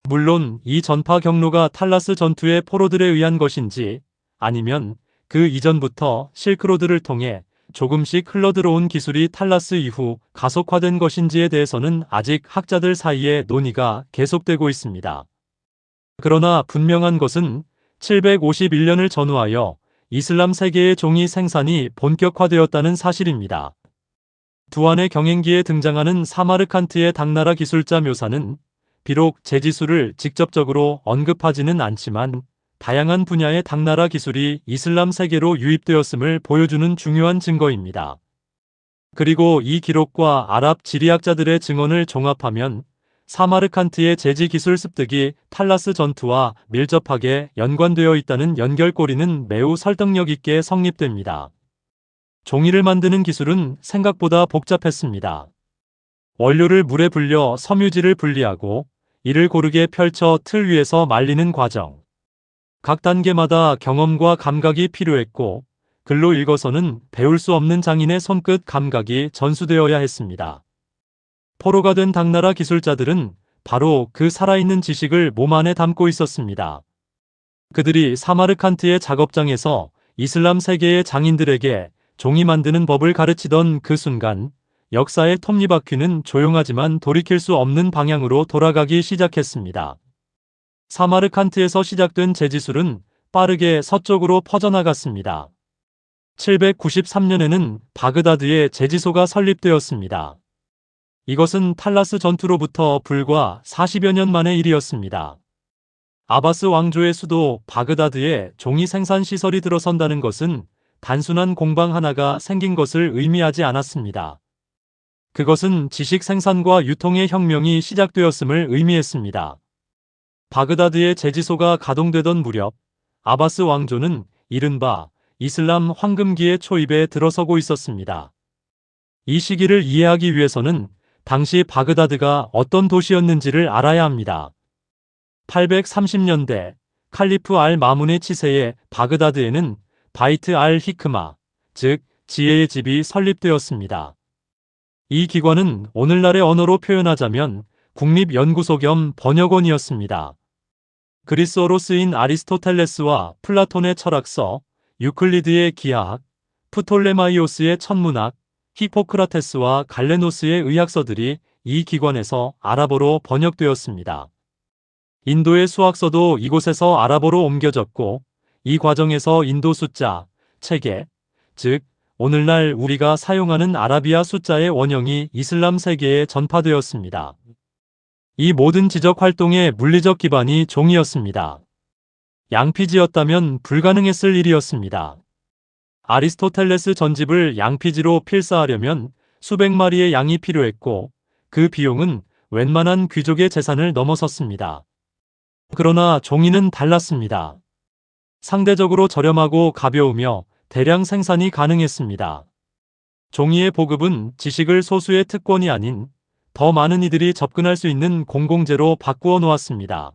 물론 이 전파 경로가 탈라스 전투의 포로들에 의한 것인지 아니면 그 이전부터 실크로드를 통해 조금씩 흘러들어온 기술이 탈라스 이후 가속화된 것인지에 대해서는 아직 학자들 사이에 논의가 계속되고 있습니다. 그러나 분명한 것은 751년을 전후하여 이슬람 세계의 종이 생산이 본격화되었다는 사실입니다. 두안의 경행기에 등장하는 사마르칸트의 당나라 기술자 묘사는 비록 제지수를 직접적으로 언급하지는 않지만 다양한 분야의 당나라 기술이 이슬람 세계로 유입되었음을 보여주는 중요한 증거입니다. 그리고 이 기록과 아랍 지리학자들의 증언을 종합하면 사마르칸트의 제지 기술 습득이 탈라스 전투와 밀접하게 연관되어 있다는 연결고리는 매우 설득력 있게 성립됩니다. 종이를 만드는 기술은 생각보다 복잡했습니다. 원료를 물에 불려 섬유질을 분리하고 이를 고르게 펼쳐 틀 위에서 말리는 과정. 각 단계마다 경험과 감각이 필요했고 글로 읽어서는 배울 수 없는 장인의 손끝 감각이 전수되어야 했습니다. 포로가 된 당나라 기술자들은 바로 그 살아있는 지식을 몸 안에 담고 있었습니다. 그들이 사마르칸트의 작업장에서 이슬람 세계의 장인들에게 종이 만드는 법을 가르치던 그 순간 역사의 톱니바퀴는 조용하지만 돌이킬 수 없는 방향으로 돌아가기 시작했습니다. 사마르칸트에서 시작된 제지술은 빠르게 서쪽으로 퍼져나갔습니다. 793년에는 바그다드에 제지소가 설립되었습니다. 이것은 탈라스 전투로부터 불과 40여 년 만의 일이었습니다. 아바스 왕조의 수도 바그다드에 종이 생산 시설이 들어선다는 것은 단순한 공방 하나가 생긴 것을 의미하지 않았습니다. 그것은 지식 생산과 유통의 혁명이 시작되었음을 의미했습니다. 바그다드의 제지소가 가동되던 무렵 아바스 왕조는 이른바 이슬람 황금기의 초입에 들어서고 있었습니다. 이 시기를 이해하기 위해서는 당시 바그다드가 어떤 도시였는지를 알아야 합니다. 830년대 칼리프 알-마문의 치세에 바그다드에는 바이트 알-히크마, 즉 지혜의 집이 설립되었습니다. 이 기관은 오늘날의 언어로 표현하자면 국립연구소 겸 번역원이었습니다. 그리스어로 쓰인 아리스토텔레스와 플라톤의 철학서, 유클리드의 기하학, 프톨레마이오스의 천문학, 히포크라테스와 갈레노스의 의학서들이 이 기관에서 아랍어로 번역되었습니다. 인도의 수학서도 이곳에서 아랍어로 옮겨졌고 이 과정에서 인도 숫자, 체계, 즉 오늘날 우리가 사용하는 아라비아 숫자의 원형이 이슬람 세계에 전파되었습니다. 이 모든 지적 활동의 물리적 기반이 종이었습니다. 양피지였다면 불가능했을 일이었습니다. 아리스토텔레스 전집을 양피지로 필사하려면 수백 마리의 양이 필요했고 그 비용은 웬만한 귀족의 재산을 넘어섰습니다. 그러나 종이는 달랐습니다. 상대적으로 저렴하고 가벼우며 대량 생산이 가능했습니다. 종이의 보급은 지식을 소수의 특권이 아닌 더 많은 이들이 접근할 수 있는 공공재로 바꾸어 놓았습니다.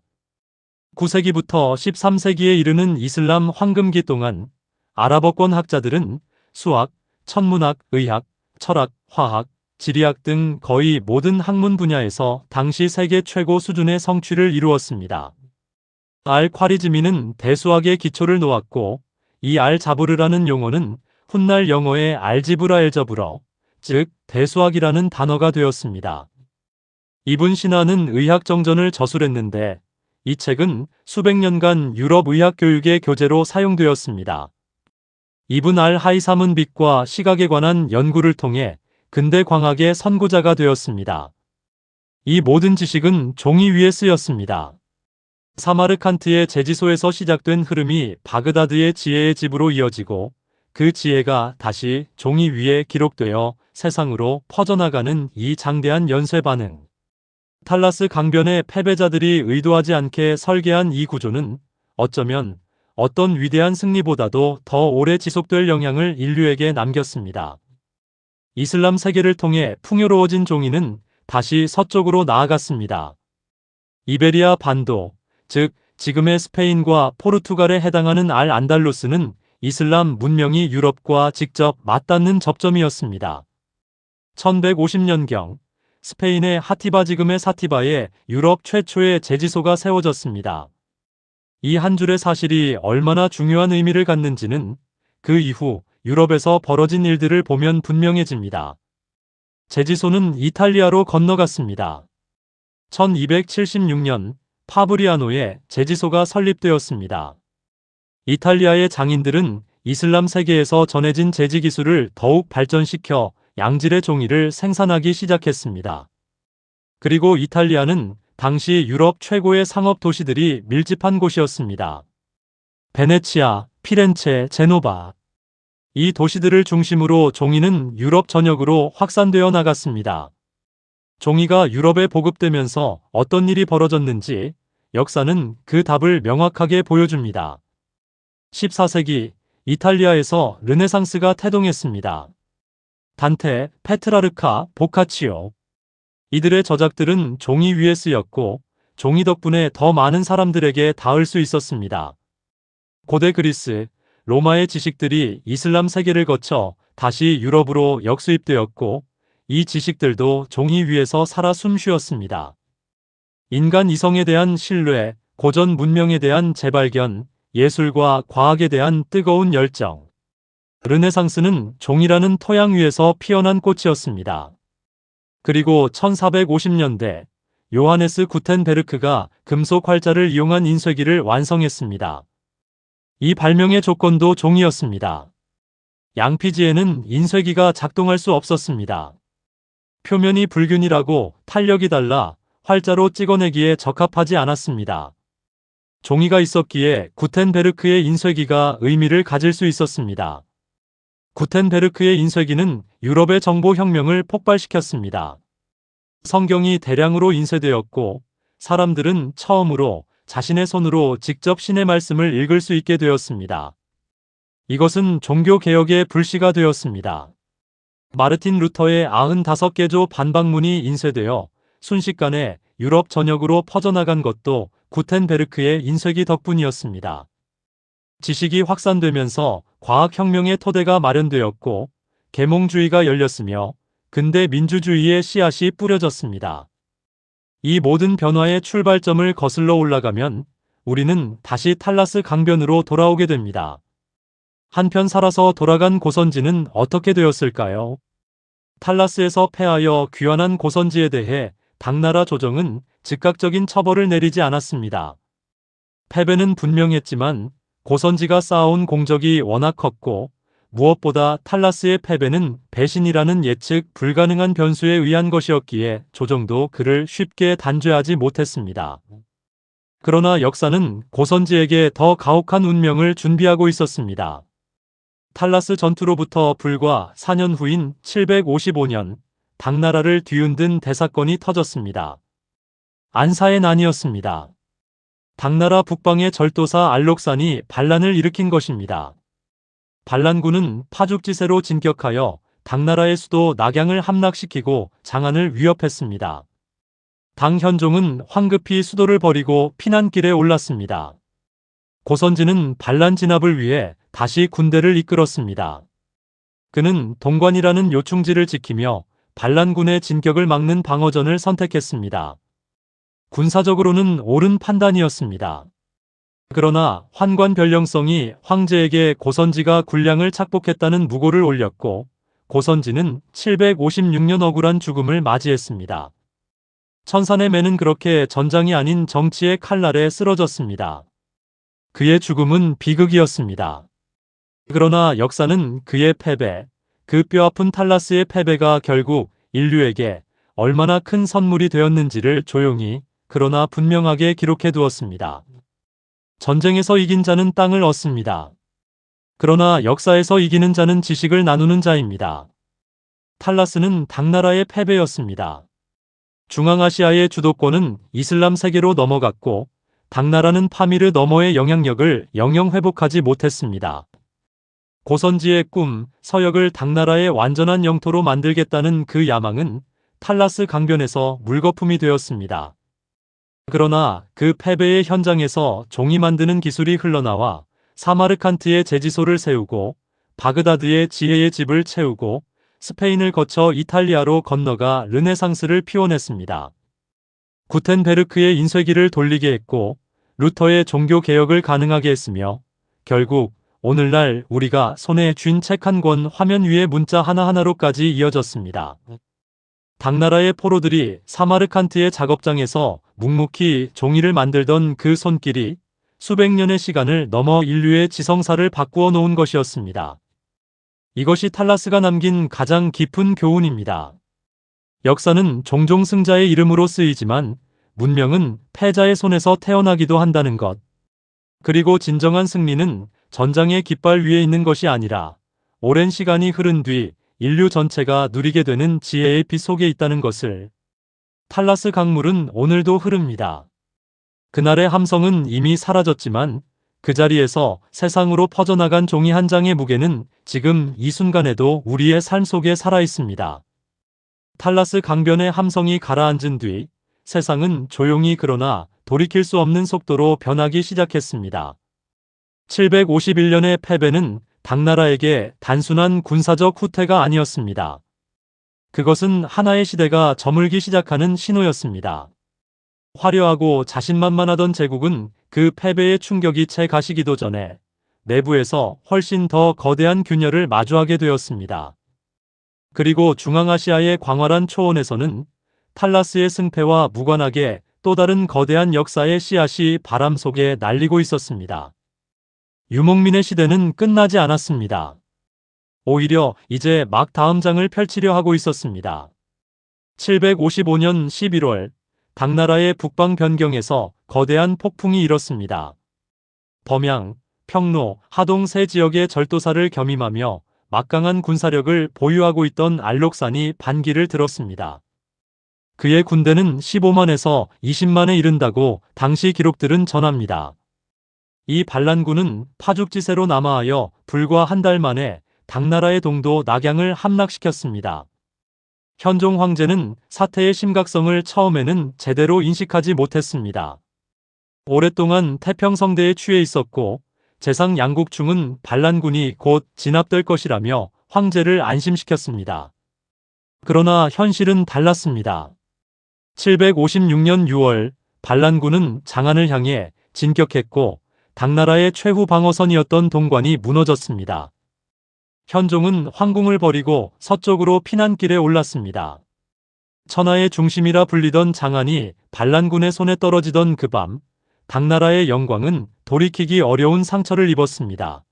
9세기부터 13세기에 이르는 이슬람 황금기 동안 아랍어권 학자들은 수학, 천문학, 의학, 철학, 화학, 지리학 등 거의 모든 학문 분야에서 당시 세계 최고 수준의 성취를 이루었습니다. 알-콰리즈미는 대수학의 기초를 놓았고 이 알-자부르라는 용어는 훗날 영어의 알지브라 엘저브러, 즉 대수학이라는 단어가 되었습니다. 이분 신하는 의학 정전을 저술했는데 이 책은 수백 년간 유럽 의학 교육의 교재로 사용되었습니다. 이분 알-하이삼은 빛과 시각에 관한 연구를 통해 근대 광학의 선구자가 되었습니다. 이 모든 지식은 종이 위에 쓰였습니다. 사마르칸트의 제지소에서 시작된 흐름이 바그다드의 지혜의 집으로 이어지고 그 지혜가 다시 종이 위에 기록되어 세상으로 퍼져나가는 이 장대한 연쇄 반응. 탈라스 강변의 패배자들이 의도하지 않게 설계한 이 구조는 어쩌면 어떤 위대한 승리보다도 더 오래 지속될 영향을 인류에게 남겼습니다. 이슬람 세계를 통해 풍요로워진 종이는 다시 서쪽으로 나아갔습니다. 이베리아 반도, 즉 지금의 스페인과 포르투갈에 해당하는 알 안달루스는 이슬람 문명이 유럽과 직접 맞닿는 접점이었습니다. 1150년경 스페인의 하티바 지금의 사티바에 유럽 최초의 제지소가 세워졌습니다. 이 한 줄의 사실이 얼마나 중요한 의미를 갖는지는 그 이후 유럽에서 벌어진 일들을 보면 분명해집니다. 제지소는 이탈리아로 건너갔습니다. 1276년 파브리아노에 제지소가 설립되었습니다. 이탈리아의 장인들은 이슬람 세계에서 전해진 제지 기술을 더욱 발전시켜 양질의 종이를 생산하기 시작했습니다. 그리고 이탈리아는 당시 유럽 최고의 상업 도시들이 밀집한 곳이었습니다. 베네치아, 피렌체, 제노바. 이 도시들을 중심으로 종이는 유럽 전역으로 확산되어 나갔습니다. 종이가 유럽에 보급되면서 어떤 일이 벌어졌는지 역사는 그 답을 명확하게 보여줍니다. 14세기 이탈리아에서 르네상스가 태동했습니다. 단테, 페트라르카, 보카치오. 이들의 저작들은 종이 위에 쓰였고 종이 덕분에 더 많은 사람들에게 닿을 수 있었습니다. 고대 그리스, 로마의 지식들이 이슬람 세계를 거쳐 다시 유럽으로 역수입되었고 이 지식들도 종이 위에서 살아 숨쉬었습니다. 인간 이성에 대한 신뢰, 고전 문명에 대한 재발견, 예술과 과학에 대한 뜨거운 열정. 르네상스는 종이라는 토양 위에서 피어난 꽃이었습니다. 그리고 1450년대 요하네스 구텐베르크가 금속 활자를 이용한 인쇄기를 완성했습니다. 이 발명의 조건도 종이였습니다. 양피지에는 인쇄기가 작동할 수 없었습니다. 표면이 불균일하고 탄력이 달라 활자로 찍어내기에 적합하지 않았습니다. 종이가 있었기에 구텐베르크의 인쇄기가 의미를 가질 수 있었습니다. 구텐베르크의 인쇄기는 유럽의 정보혁명을 폭발시켰습니다. 성경이 대량으로 인쇄되었고 사람들은 처음으로 자신의 손으로 직접 신의 말씀을 읽을 수 있게 되었습니다. 이것은 종교개혁의 불씨가 되었습니다. 마르틴 루터의 95개조 반박문이 인쇄되어 순식간에 유럽 전역으로 퍼져나간 것도 구텐베르크의 인쇄기 덕분이었습니다. 지식이 확산되면서 과학혁명의 토대가 마련되었고 계몽주의가 열렸으며 근대 민주주의의 씨앗이 뿌려졌습니다. 이 모든 변화의 출발점을 거슬러 올라가면 우리는 다시 탈라스 강변으로 돌아오게 됩니다. 한편 살아서 돌아간 고선지는 어떻게 되었을까요? 탈라스에서 패하여 귀환한 고선지에 대해 당나라 조정은 즉각적인 처벌을 내리지 않았습니다. 패배는 분명했지만 고선지가 쌓아온 공적이 워낙 컸고 무엇보다 탈라스의 패배는 배신이라는 예측 불가능한 변수에 의한 것이었기에 조정도 그를 쉽게 단죄하지 못했습니다. 그러나 역사는 고선지에게 더 가혹한 운명을 준비하고 있었습니다. 탈라스 전투로부터 불과 4년 후인 755년 당나라를 뒤흔든 대사건이 터졌습니다. 안사의 난이었습니다. 당나라 북방의 절도사 알록산이 반란을 일으킨 것입니다. 반란군은 파죽지세로 진격하여 당나라의 수도 낙양을 함락시키고 장안을 위협했습니다. 당 현종은 황급히 수도를 버리고 피난길에 올랐습니다. 고선지는 반란 진압을 위해 다시 군대를 이끌었습니다. 그는 동관이라는 요충지를 지키며 반란군의 진격을 막는 방어전을 선택했습니다. 군사적으로는 옳은 판단이었습니다. 그러나 환관 변령성이 황제에게 고선지가 군량을 착복했다는 무고를 올렸고 고선지는 756년 억울한 죽음을 맞이했습니다. 천산의 매는 그렇게 전장이 아닌 정치의 칼날에 쓰러졌습니다. 그의 죽음은 비극이었습니다. 그러나 역사는 그의 패배, 그 뼈아픈 탈라스의 패배가 결국 인류에게 얼마나 큰 선물이 되었는지를 조용히 그러나 분명하게 기록해 두었습니다. 전쟁에서 이긴 자는 땅을 얻습니다. 그러나 역사에서 이기는 자는 지식을 나누는 자입니다. 탈라스는 당나라의 패배였습니다. 중앙아시아의 주도권은 이슬람 세계로 넘어갔고 당나라는 파미르 너머의 영향력을 영영 회복하지 못했습니다. 고선지의 꿈, 서역을 당나라의 완전한 영토로 만들겠다는 그 야망은 탈라스 강변에서 물거품이 되었습니다. 그러나 그 패배의 현장에서 종이 만드는 기술이 흘러나와 사마르칸트의 제지소를 세우고 바그다드의 지혜의 집을 채우고 스페인을 거쳐 이탈리아로 건너가 르네상스를 피워냈습니다. 구텐베르크의 인쇄기를 돌리게 했고 루터의 종교 개혁을 가능하게 했으며 결국 오늘날 우리가 손에 쥔 책 한 권 화면 위에 문자 하나하나로까지 이어졌습니다. 당나라의 포로들이 사마르칸트의 작업장에서 묵묵히 종이를 만들던 그 손길이 수백 년의 시간을 넘어 인류의 지성사를 바꾸어 놓은 것이었습니다. 이것이 탈라스가 남긴 가장 깊은 교훈입니다. 역사는 종종 승자의 이름으로 쓰이지만 문명은 패자의 손에서 태어나기도 한다는 것. 그리고 진정한 승리는 전장의 깃발 위에 있는 것이 아니라 오랜 시간이 흐른 뒤 인류 전체가 누리게 되는 지혜의 빛 속에 있다는 것을. 탈라스 강물은 오늘도 흐릅니다. 그날의 함성은 이미 사라졌지만 그 자리에서 세상으로 퍼져나간 종이 한 장의 무게는 지금 이 순간에도 우리의 삶 속에 살아있습니다. 탈라스 강변의 함성이 가라앉은 뒤 세상은 조용히 그러나 돌이킬 수 없는 속도로 변하기 시작했습니다. 751년의 패배는 당나라에게 단순한 군사적 후퇴가 아니었습니다. 그것은 하나의 시대가 저물기 시작하는 신호였습니다. 화려하고 자신만만하던 제국은 그 패배의 충격이 채 가시기도 전에 내부에서 훨씬 더 거대한 균열을 마주하게 되었습니다. 그리고 중앙아시아의 광활한 초원에서는 탈라스의 승패와 무관하게 또 다른 거대한 역사의 씨앗이 바람 속에 날리고 있었습니다. 유목민의 시대는 끝나지 않았습니다. 오히려 이제 막 다음 장을 펼치려 하고 있었습니다. 755년 11월 당나라의 북방 변경에서 거대한 폭풍이 일었습니다. 범양, 평로, 하동 세 지역의 절도사를 겸임하며 막강한 군사력을 보유하고 있던 알록산이 반기를 들었습니다. 그의 군대는 15만에서 20만에 이른다고 당시 기록들은 전합니다. 이 반란군은 파죽지세로 남하하여 불과 한 달 만에 당나라의 동도 낙양을 함락시켰습니다. 현종 황제는 사태의 심각성을 처음에는 제대로 인식하지 못했습니다. 오랫동안 태평성대에 취해 있었고 재상 양국충은 반란군이 곧 진압될 것이라며 황제를 안심시켰습니다. 그러나 현실은 달랐습니다. 756년 6월 반란군은 장안을 향해 진격했고 당나라의 최후 방어선이었던 동관이 무너졌습니다. 현종은 황궁을 버리고 서쪽으로 피난길에 올랐습니다. 천하의 중심이라 불리던 장안이 반란군의 손에 떨어지던 그 밤, 당나라의 영광은 돌이키기 어려운 상처를 입었습니다.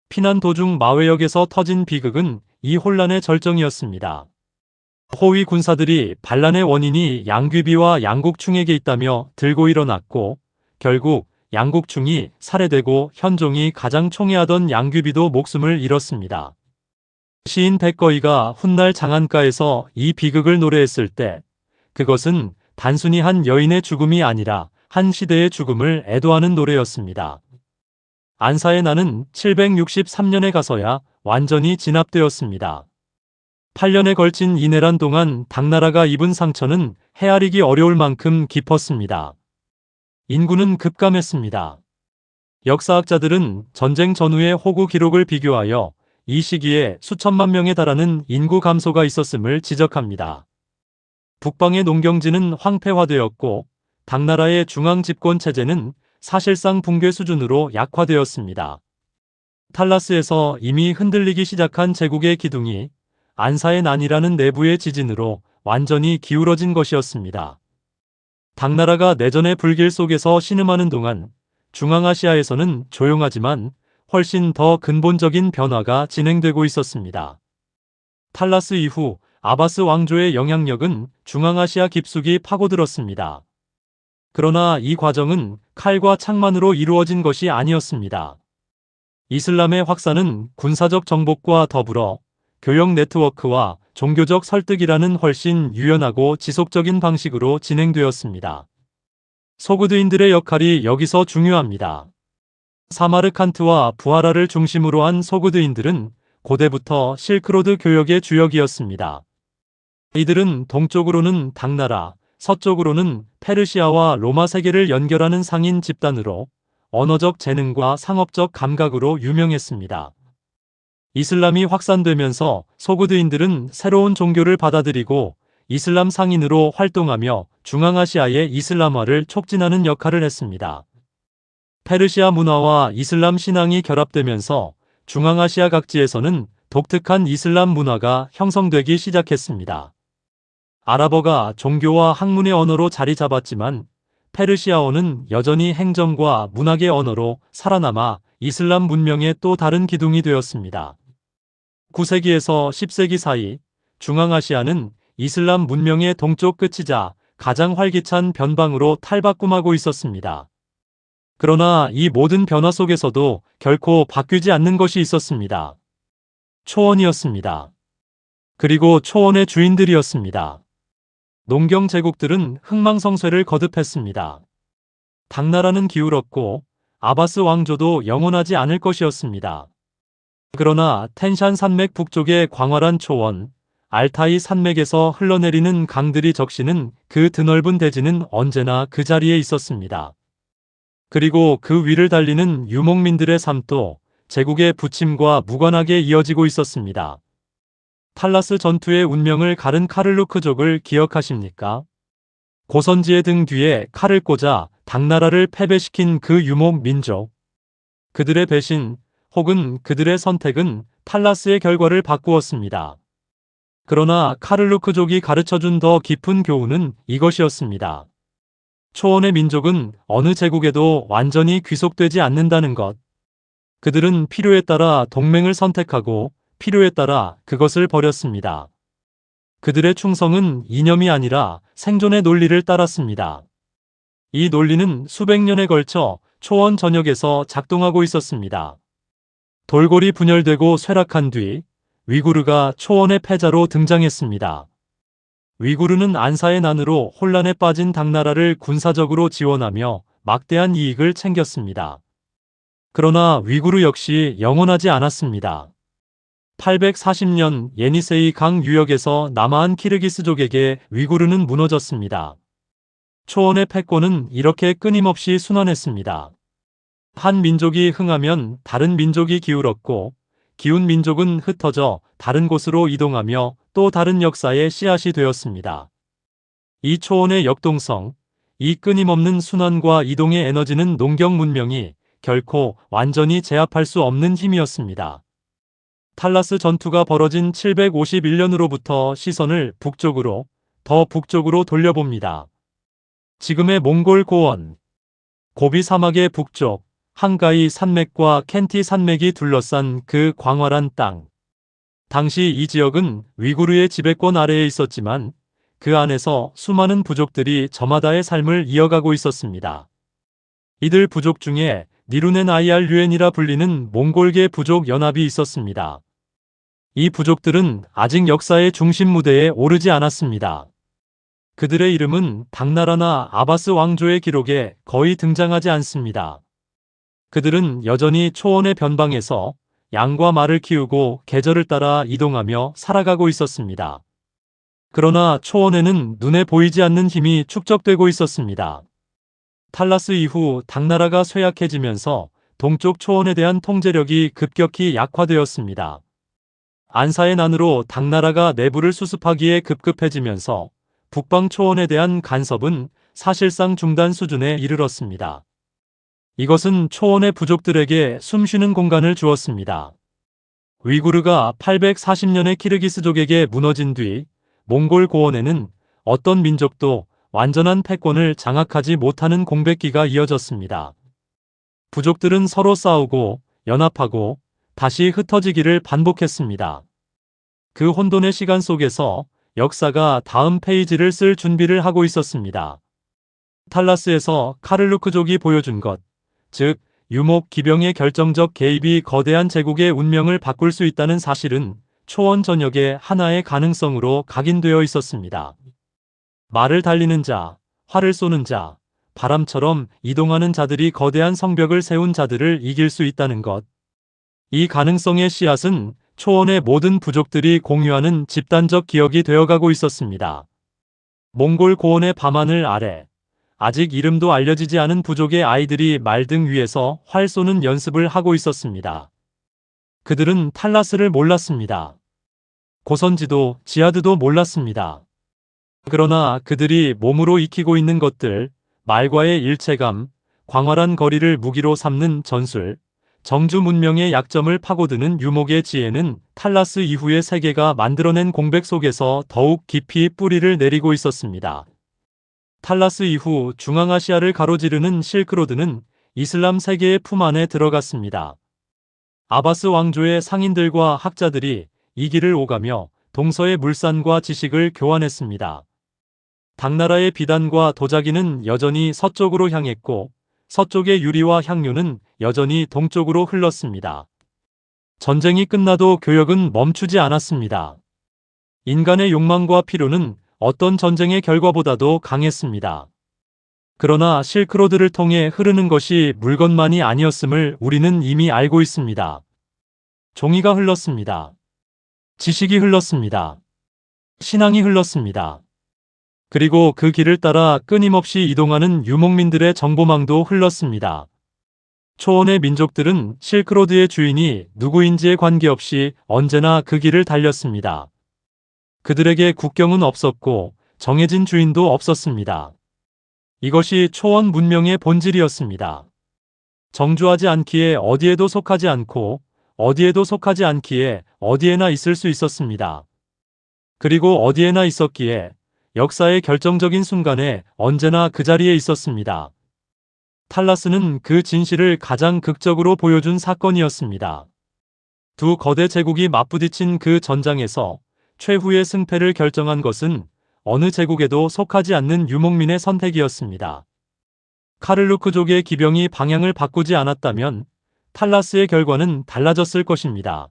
피난 도중 마회역에서 터진 비극은 이 혼란의 절정이었습니다. 호위 군사들이 반란의 원인이 양귀비와 양국충에게 있다며 들고 일어났고 결국 양국충이 살해되고 현종이 가장 총애하던 양귀비도 목숨을 잃었습니다. 시인 백거이가 훗날 장안가에서 이 비극을 노래했을 때 그것은 단순히 한 여인의 죽음이 아니라 한 시대의 죽음을 애도하는 노래였습니다. 안사의 난은 763년에 가서야 완전히 진압되었습니다. 8년에 걸친 이 내란 동안 당나라가 입은 상처는 헤아리기 어려울 만큼 깊었습니다. 인구는 급감했습니다. 역사학자들은 전쟁 전후의 호구 기록을 비교하여 이 시기에 수천만 명에 달하는 인구 감소가 있었음을 지적합니다. 북방의 농경지는 황폐화되었고 당나라의 중앙 집권 체제는 사실상 붕괴 수준으로 약화되었습니다. 탈라스에서 이미 흔들리기 시작한 제국의 기둥이 안사의 난이라는 내부의 지진으로 완전히 기울어진 것이었습니다. 당나라가 내전의 불길 속에서 신음하는 동안 중앙아시아에서는 조용하지만 훨씬 더 근본적인 변화가 진행되고 있었습니다. 탈라스 이후 아바스 왕조의 영향력은 중앙아시아 깊숙이 파고들었습니다. 그러나 이 과정은 칼과 창만으로 이루어진 것이 아니었습니다. 이슬람의 확산은 군사적 정복과 더불어 교역 네트워크와 종교적 설득이라는 훨씬 유연하고 지속적인 방식으로 진행되었습니다. 소그드인들의 역할이 여기서 중요합니다. 사마르칸트와 부하라를 중심으로 한 소그드인들은 고대부터 실크로드 교역의 주역이었습니다. 이들은 동쪽으로는 당나라, 서쪽으로는 페르시아와 로마 세계를 연결하는 상인 집단으로 언어적 재능과 상업적 감각으로 유명했습니다. 이슬람이 확산되면서 소그드인들은 새로운 종교를 받아들이고 이슬람 상인으로 활동하며 중앙아시아의 이슬람화를 촉진하는 역할을 했습니다. 페르시아 문화와 이슬람 신앙이 결합되면서 중앙아시아 각지에서는 독특한 이슬람 문화가 형성되기 시작했습니다. 아랍어가 종교와 학문의 언어로 자리 잡았지만 페르시아어는 여전히 행정과 문학의 언어로 살아남아 이슬람 문명의 또 다른 기둥이 되었습니다. 9세기에서 10세기 사이 중앙아시아는 이슬람 문명의 동쪽 끝이자 가장 활기찬 변방으로 탈바꿈하고 있었습니다. 그러나 이 모든 변화 속에서도 결코 바뀌지 않는 것이 있었습니다. 초원이었습니다. 그리고 초원의 주인들이었습니다. 농경 제국들은 흥망성쇠를 거듭했습니다. 당나라는 기울었고 아바스 왕조도 영원하지 않을 것이었습니다. 그러나 텐샨 산맥 북쪽의 광활한 초원, 알타이 산맥에서 흘러내리는 강들이 적시는 그 드넓은 대지는 언제나 그 자리에 있었습니다. 그리고 그 위를 달리는 유목민들의 삶도 제국의 부침과 무관하게 이어지고 있었습니다. 탈라스 전투의 운명을 가른 카를루크족을 기억하십니까? 고선지의 등 뒤에 칼을 꽂아 당나라를 패배시킨 그 유목 민족. 그들의 배신 혹은 그들의 선택은 탈라스의 결과를 바꾸었습니다. 그러나 카를루크족이 가르쳐준 더 깊은 교훈은 이것이었습니다. 초원의 민족은 어느 제국에도 완전히 귀속되지 않는다는 것. 그들은 필요에 따라 동맹을 선택하고 필요에 따라 그것을 버렸습니다. 그들의 충성은 이념이 아니라 생존의 논리를 따랐습니다. 이 논리는 수백 년에 걸쳐 초원 전역에서 작동하고 있었습니다. 돌골이 분열되고 쇠락한 뒤 위구르가 초원의 패자로 등장했습니다. 위구르는 안사의 난으로 혼란에 빠진 당나라를 군사적으로 지원하며 막대한 이익을 챙겼습니다. 그러나 위구르 역시 영원하지 않았습니다. 840년 예니세이 강 유역에서 남하한 키르기스족에게 위구르는 무너졌습니다. 초원의 패권은 이렇게 끊임없이 순환했습니다. 한 민족이 흥하면 다른 민족이 기울었고 기운 민족은 흩어져 다른 곳으로 이동하며 또 다른 역사의 씨앗이 되었습니다. 이 초원의 역동성, 이 끊임없는 순환과 이동의 에너지는 농경 문명이 결코 완전히 제압할 수 없는 힘이었습니다. 탈라스 전투가 벌어진 751년으로부터 시선을 북쪽으로, 더 북쪽으로 돌려봅니다. 지금의 몽골 고원, 고비 사막의 북쪽, 한가이 산맥과 켄티 산맥이 둘러싼 그 광활한 땅. 당시 이 지역은 위구르의 지배권 아래에 있었지만 그 안에서 수많은 부족들이 저마다의 삶을 이어가고 있었습니다. 이들 부족 중에 니루넨 아이알류엔이라 불리는 몽골계 부족 연합이 있었습니다. 이 부족들은 아직 역사의 중심 무대에 오르지 않았습니다. 그들의 이름은 당나라나 아바스 왕조의 기록에 거의 등장하지 않습니다. 그들은 여전히 초원의 변방에서 양과 말을 키우고 계절을 따라 이동하며 살아가고 있었습니다. 그러나 초원에는 눈에 보이지 않는 힘이 축적되고 있었습니다. 탈라스 이후 당나라가 쇠약해지면서 동쪽 초원에 대한 통제력이 급격히 약화되었습니다. 안사의 난으로 당나라가 내부를 수습하기에 급급해지면서 북방 초원에 대한 간섭은 사실상 중단 수준에 이르렀습니다. 이것은 초원의 부족들에게 숨쉬는 공간을 주었습니다. 위구르가 840년의 키르기스족에게 무너진 뒤 몽골 고원에는 어떤 민족도 완전한 패권을 장악하지 못하는 공백기가 이어졌습니다. 부족들은 서로 싸우고 연합하고 다시 흩어지기를 반복했습니다. 그 혼돈의 시간 속에서 역사가 다음 페이지를 쓸 준비를 하고 있었습니다. 탈라스에서 카를루크족이 보여준 것, 즉 유목 기병의 결정적 개입이 거대한 제국의 운명을 바꿀 수 있다는 사실은 초원 전역의 하나의 가능성으로 각인되어 있었습니다. 말을 달리는 자, 활을 쏘는 자, 바람처럼 이동하는 자들이 거대한 성벽을 세운 자들을 이길 수 있다는 것. 이 가능성의 씨앗은 초원의 모든 부족들이 공유하는 집단적 기억이 되어가고 있었습니다. 몽골 고원의 밤하늘 아래 아직 이름도 알려지지 않은 부족의 아이들이 말등 위에서 활 쏘는 연습을 하고 있었습니다. 그들은 탈라스를 몰랐습니다. 고선지도 지하드도 몰랐습니다. 그러나 그들이 몸으로 익히고 있는 것들, 말과의 일체감, 광활한 거리를 무기로 삼는 전술, 정주 문명의 약점을 파고드는 유목의 지혜는 탈라스 이후의 세계가 만들어낸 공백 속에서 더욱 깊이 뿌리를 내리고 있었습니다. 탈라스 이후 중앙아시아를 가로지르는 실크로드는 이슬람 세계의 품 안에 들어갔습니다. 아바스 왕조의 상인들과 학자들이 이 길을 오가며 동서의 물산과 지식을 교환했습니다. 당나라의 비단과 도자기는 여전히 서쪽으로 향했고 서쪽의 유리와 향료는 여전히 동쪽으로 흘렀습니다. 전쟁이 끝나도 교역은 멈추지 않았습니다. 인간의 욕망과 필요는 어떤 전쟁의 결과보다도 강했습니다. 그러나 실크로드를 통해 흐르는 것이 물건만이 아니었음을 우리는 이미 알고 있습니다. 종이가 흘렀습니다. 지식이 흘렀습니다. 신앙이 흘렀습니다. 그리고 그 길을 따라 끊임없이 이동하는 유목민들의 정보망도 흘렀습니다. 초원의 민족들은 실크로드의 주인이 누구인지에 관계없이 언제나 그 길을 달렸습니다. 그들에게 국경은 없었고 정해진 주인도 없었습니다. 이것이 초원 문명의 본질이었습니다. 정주하지 않기에 어디에도 속하지 않고 어디에도 속하지 않기에 어디에나 있을 수 있었습니다. 그리고 어디에나 있었기에 역사의 결정적인 순간에 언제나 그 자리에 있었습니다. 탈라스는 그 진실을 가장 극적으로 보여준 사건이었습니다. 두 거대 제국이 맞부딪힌 그 전장에서 최후의 승패를 결정한 것은 어느 제국에도 속하지 않는 유목민의 선택이었습니다. 카를루크족의 기병이 방향을 바꾸지 않았다면 탈라스의 결과는 달라졌을 것입니다.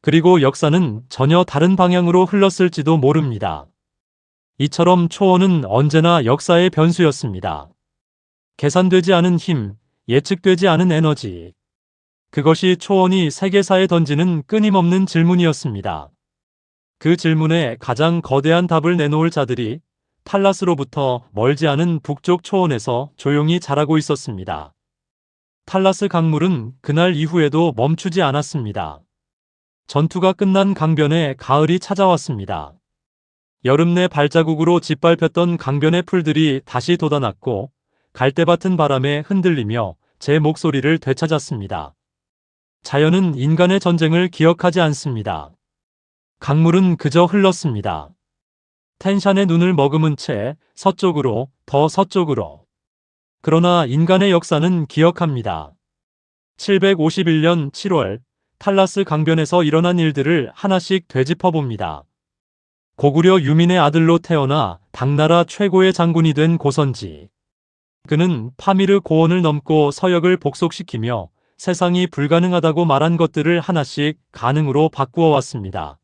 그리고 역사는 전혀 다른 방향으로 흘렀을지도 모릅니다. 이처럼 초원은 언제나 역사의 변수였습니다. 계산되지 않은 힘, 예측되지 않은 에너지. 그것이 초원이 세계사에 던지는 끊임없는 질문이었습니다. 그 질문에 가장 거대한 답을 내놓을 자들이 탈라스로부터 멀지 않은 북쪽 초원에서 조용히 자라고 있었습니다. 탈라스 강물은 그날 이후에도 멈추지 않았습니다. 전투가 끝난 강변에 가을이 찾아왔습니다. 여름 내 발자국으로 짓밟혔던 강변의 풀들이 다시 돋아났고 갈대밭은 바람에 흔들리며 제 목소리를 되찾았습니다. 자연은 인간의 전쟁을 기억하지 않습니다. 강물은 그저 흘렀습니다. 텐샨의 눈을 머금은 채 서쪽으로, 더 서쪽으로. 그러나 인간의 역사는 기억합니다. 751년 7월 탈라스 강변에서 일어난 일들을 하나씩 되짚어봅니다. 고구려 유민의 아들로 태어나 당나라 최고의 장군이 된 고선지. 그는 파미르 고원을 넘고 서역을 복속시키며 세상이 불가능하다고 말한 것들을 하나씩 가능으로 바꾸어 왔습니다.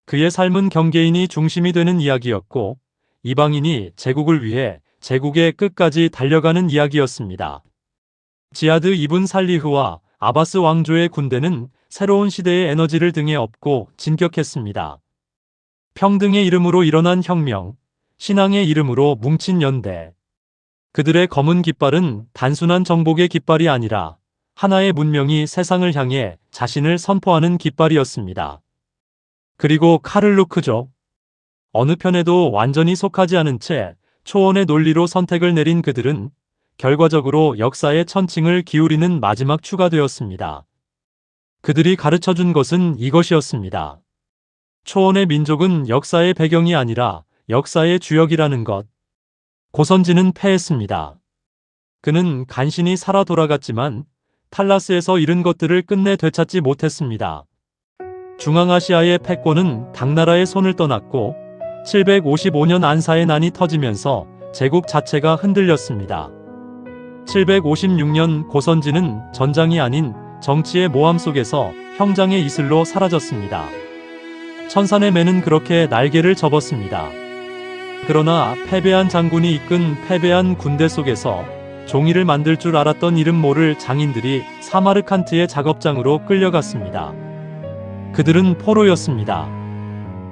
그의 삶은 경계인이 중심이 되는 이야기였고 이방인이 제국을 위해 제국의 끝까지 달려가는 이야기였습니다. 지하드 이븐 살리흐와 아바스 왕조의 군대는 새로운 시대의 에너지를 등에 업고 진격했습니다. 평등의 이름으로 일어난 혁명, 신앙의 이름으로 뭉친 연대. 그들의 검은 깃발은 단순한 정복의 깃발이 아니라 하나의 문명이 세상을 향해 자신을 선포하는 깃발이었습니다. 그리고 카를루크족. 어느 편에도 완전히 속하지 않은 채 초원의 논리로 선택을 내린 그들은 결과적으로 역사의 천칭을 기울이는 마지막 추가 되었습니다. 그들이 가르쳐준 것은 이것이었습니다. 초원의 민족은 역사의 배경이 아니라 역사의 주역이라는 것. 고선지는 패했습니다. 그는 간신히 살아 돌아갔지만 탈라스에서 잃은 것들을 끝내 되찾지 못했습니다. 중앙아시아의 패권은 당나라의 손을 떠났고 755년 안사의 난이 터지면서 제국 자체가 흔들렸습니다. 756년 고선지는 전장이 아닌 정치의 모함 속에서 형장의 이슬로 사라졌습니다. 천산의 매는 그렇게 날개를 접었습니다. 그러나 패배한 장군이 이끈 패배한 군대 속에서 종이를 만들 줄 알았던 이름 모를 장인들이 사마르칸트의 작업장으로 끌려갔습니다. 그들은 포로였습니다.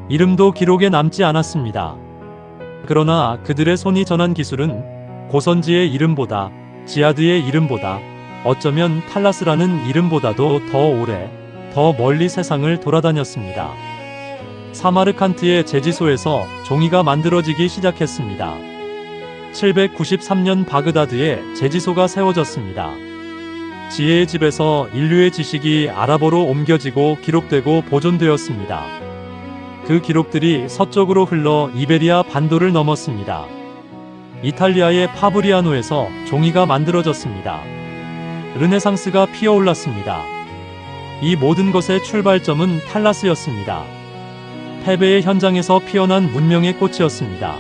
이름도 기록에 남지 않았습니다. 그러나 그들의 손이 전한 기술은 고선지의 이름보다, 지하드의 이름보다, 어쩌면 탈라스라는 이름보다도 더 오래, 더 멀리 세상을 돌아다녔습니다. 사마르칸트의 제지소에서 종이가 만들어지기 시작했습니다. 793년 바그다드에 제지소가 세워졌습니다. 지혜의 집에서 인류의 지식이 아랍어로 옮겨지고 기록되고 보존되었습니다. 그 기록들이 서쪽으로 흘러 이베리아 반도를 넘었습니다. 이탈리아의 파브리아노에서 종이가 만들어졌습니다. 르네상스가 피어올랐습니다. 이 모든 것의 출발점은 탈라스였습니다. 패배의 현장에서 피어난 문명의 꽃이었습니다.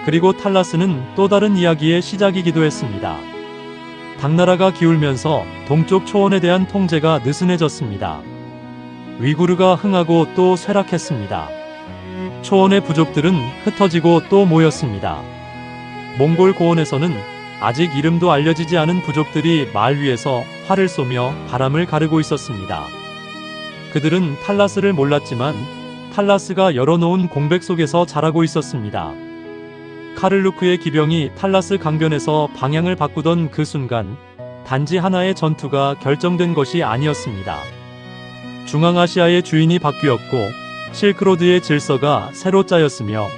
그리고 탈라스는 또 다른 이야기의 시작이기도 했습니다. 당나라가 기울면서 동쪽 초원에 대한 통제가 느슨해졌습니다. 위구르가 흥하고 또 쇠락했습니다. 초원의 부족들은 흩어지고 또 모였습니다. 몽골 고원에서는 아직 이름도 알려지지 않은 부족들이 말 위에서 활을 쏘며 바람을 가르고 있었습니다. 그들은 탈라스를 몰랐지만 탈라스가 열어놓은 공백 속에서 자라고 있었습니다. 카를루크의 기병이 탈라스 강변에서 방향을 바꾸던 그 순간 단지 하나의 전투가 결정된 것이 아니었습니다. 중앙아시아의 주인이 바뀌었고 실크로드의 질서가 새로 짜였으며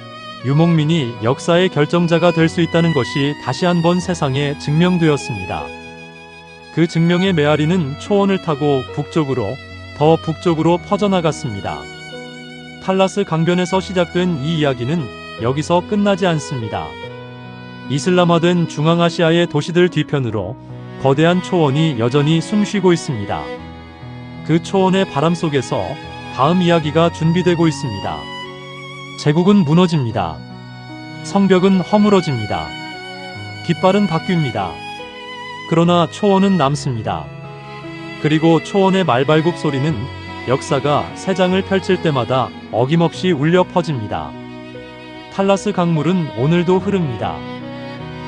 유목민이 역사의 결정자가 될 수 있다는 것이 다시 한번 세상에 증명되었습니다. 그 증명의 메아리는 초원을 타고 북쪽으로, 더 북쪽으로 퍼져나갔습니다. 탈라스 강변에서 시작된 이 이야기는 여기서 끝나지 않습니다. 이슬람화된 중앙아시아의 도시들 뒤편으로 거대한 초원이 여전히 숨쉬고 있습니다. 그 초원의 바람 속에서 다음 이야기가 준비되고 있습니다. 제국은 무너집니다. 성벽은 허물어집니다. 깃발은 바뀝니다. 그러나 초원은 남습니다. 그리고 초원의 말발굽 소리는 역사가 새 장을 펼칠 때마다 어김없이 울려 퍼집니다. 탈라스 강물은 오늘도 흐릅니다.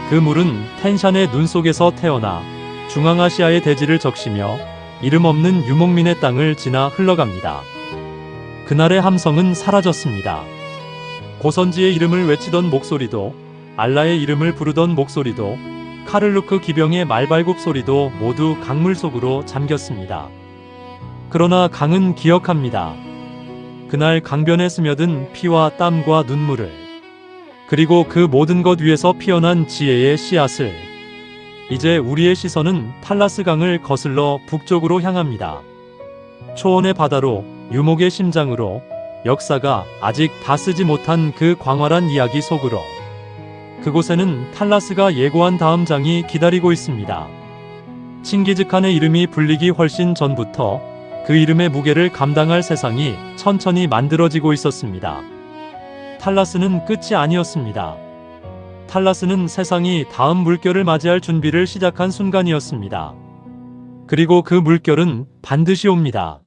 그 물은 텐샨의 눈 속에서 태어나 중앙아시아의 대지를 적시며 이름 없는 유목민의 땅을 지나 흘러갑니다. 그날의 함성은 사라졌습니다. 고선지의 이름을 외치던 목소리도, 알라의 이름을 부르던 목소리도, 카를루크 기병의 말발굽 소리도 모두 강물 속으로 잠겼습니다. 그러나 강은 기억합니다. 그날 강변에 스며든 피와 땀과 눈물을, 그리고 그 모든 것 위에서 피어난 지혜의 씨앗을. 이제 우리의 시선은 탈라스 강을 거슬러 북쪽으로 향합니다. 초원의 바다로, 유목의 심장으로, 역사가 아직 다 쓰지 못한 그 광활한 이야기 속으로. 그곳에는 탈라스가 예고한 다음 장이 기다리고 있습니다. 칭기즈칸의 이름이 불리기 훨씬 전부터 그 이름의 무게를 감당할 세상이 천천히 만들어지고 있었습니다. 탈라스는 끝이 아니었습니다. 탈라스는 세상이 다음 물결을 맞이할 준비를 시작한 순간이었습니다. 그리고 그 물결은 반드시 옵니다.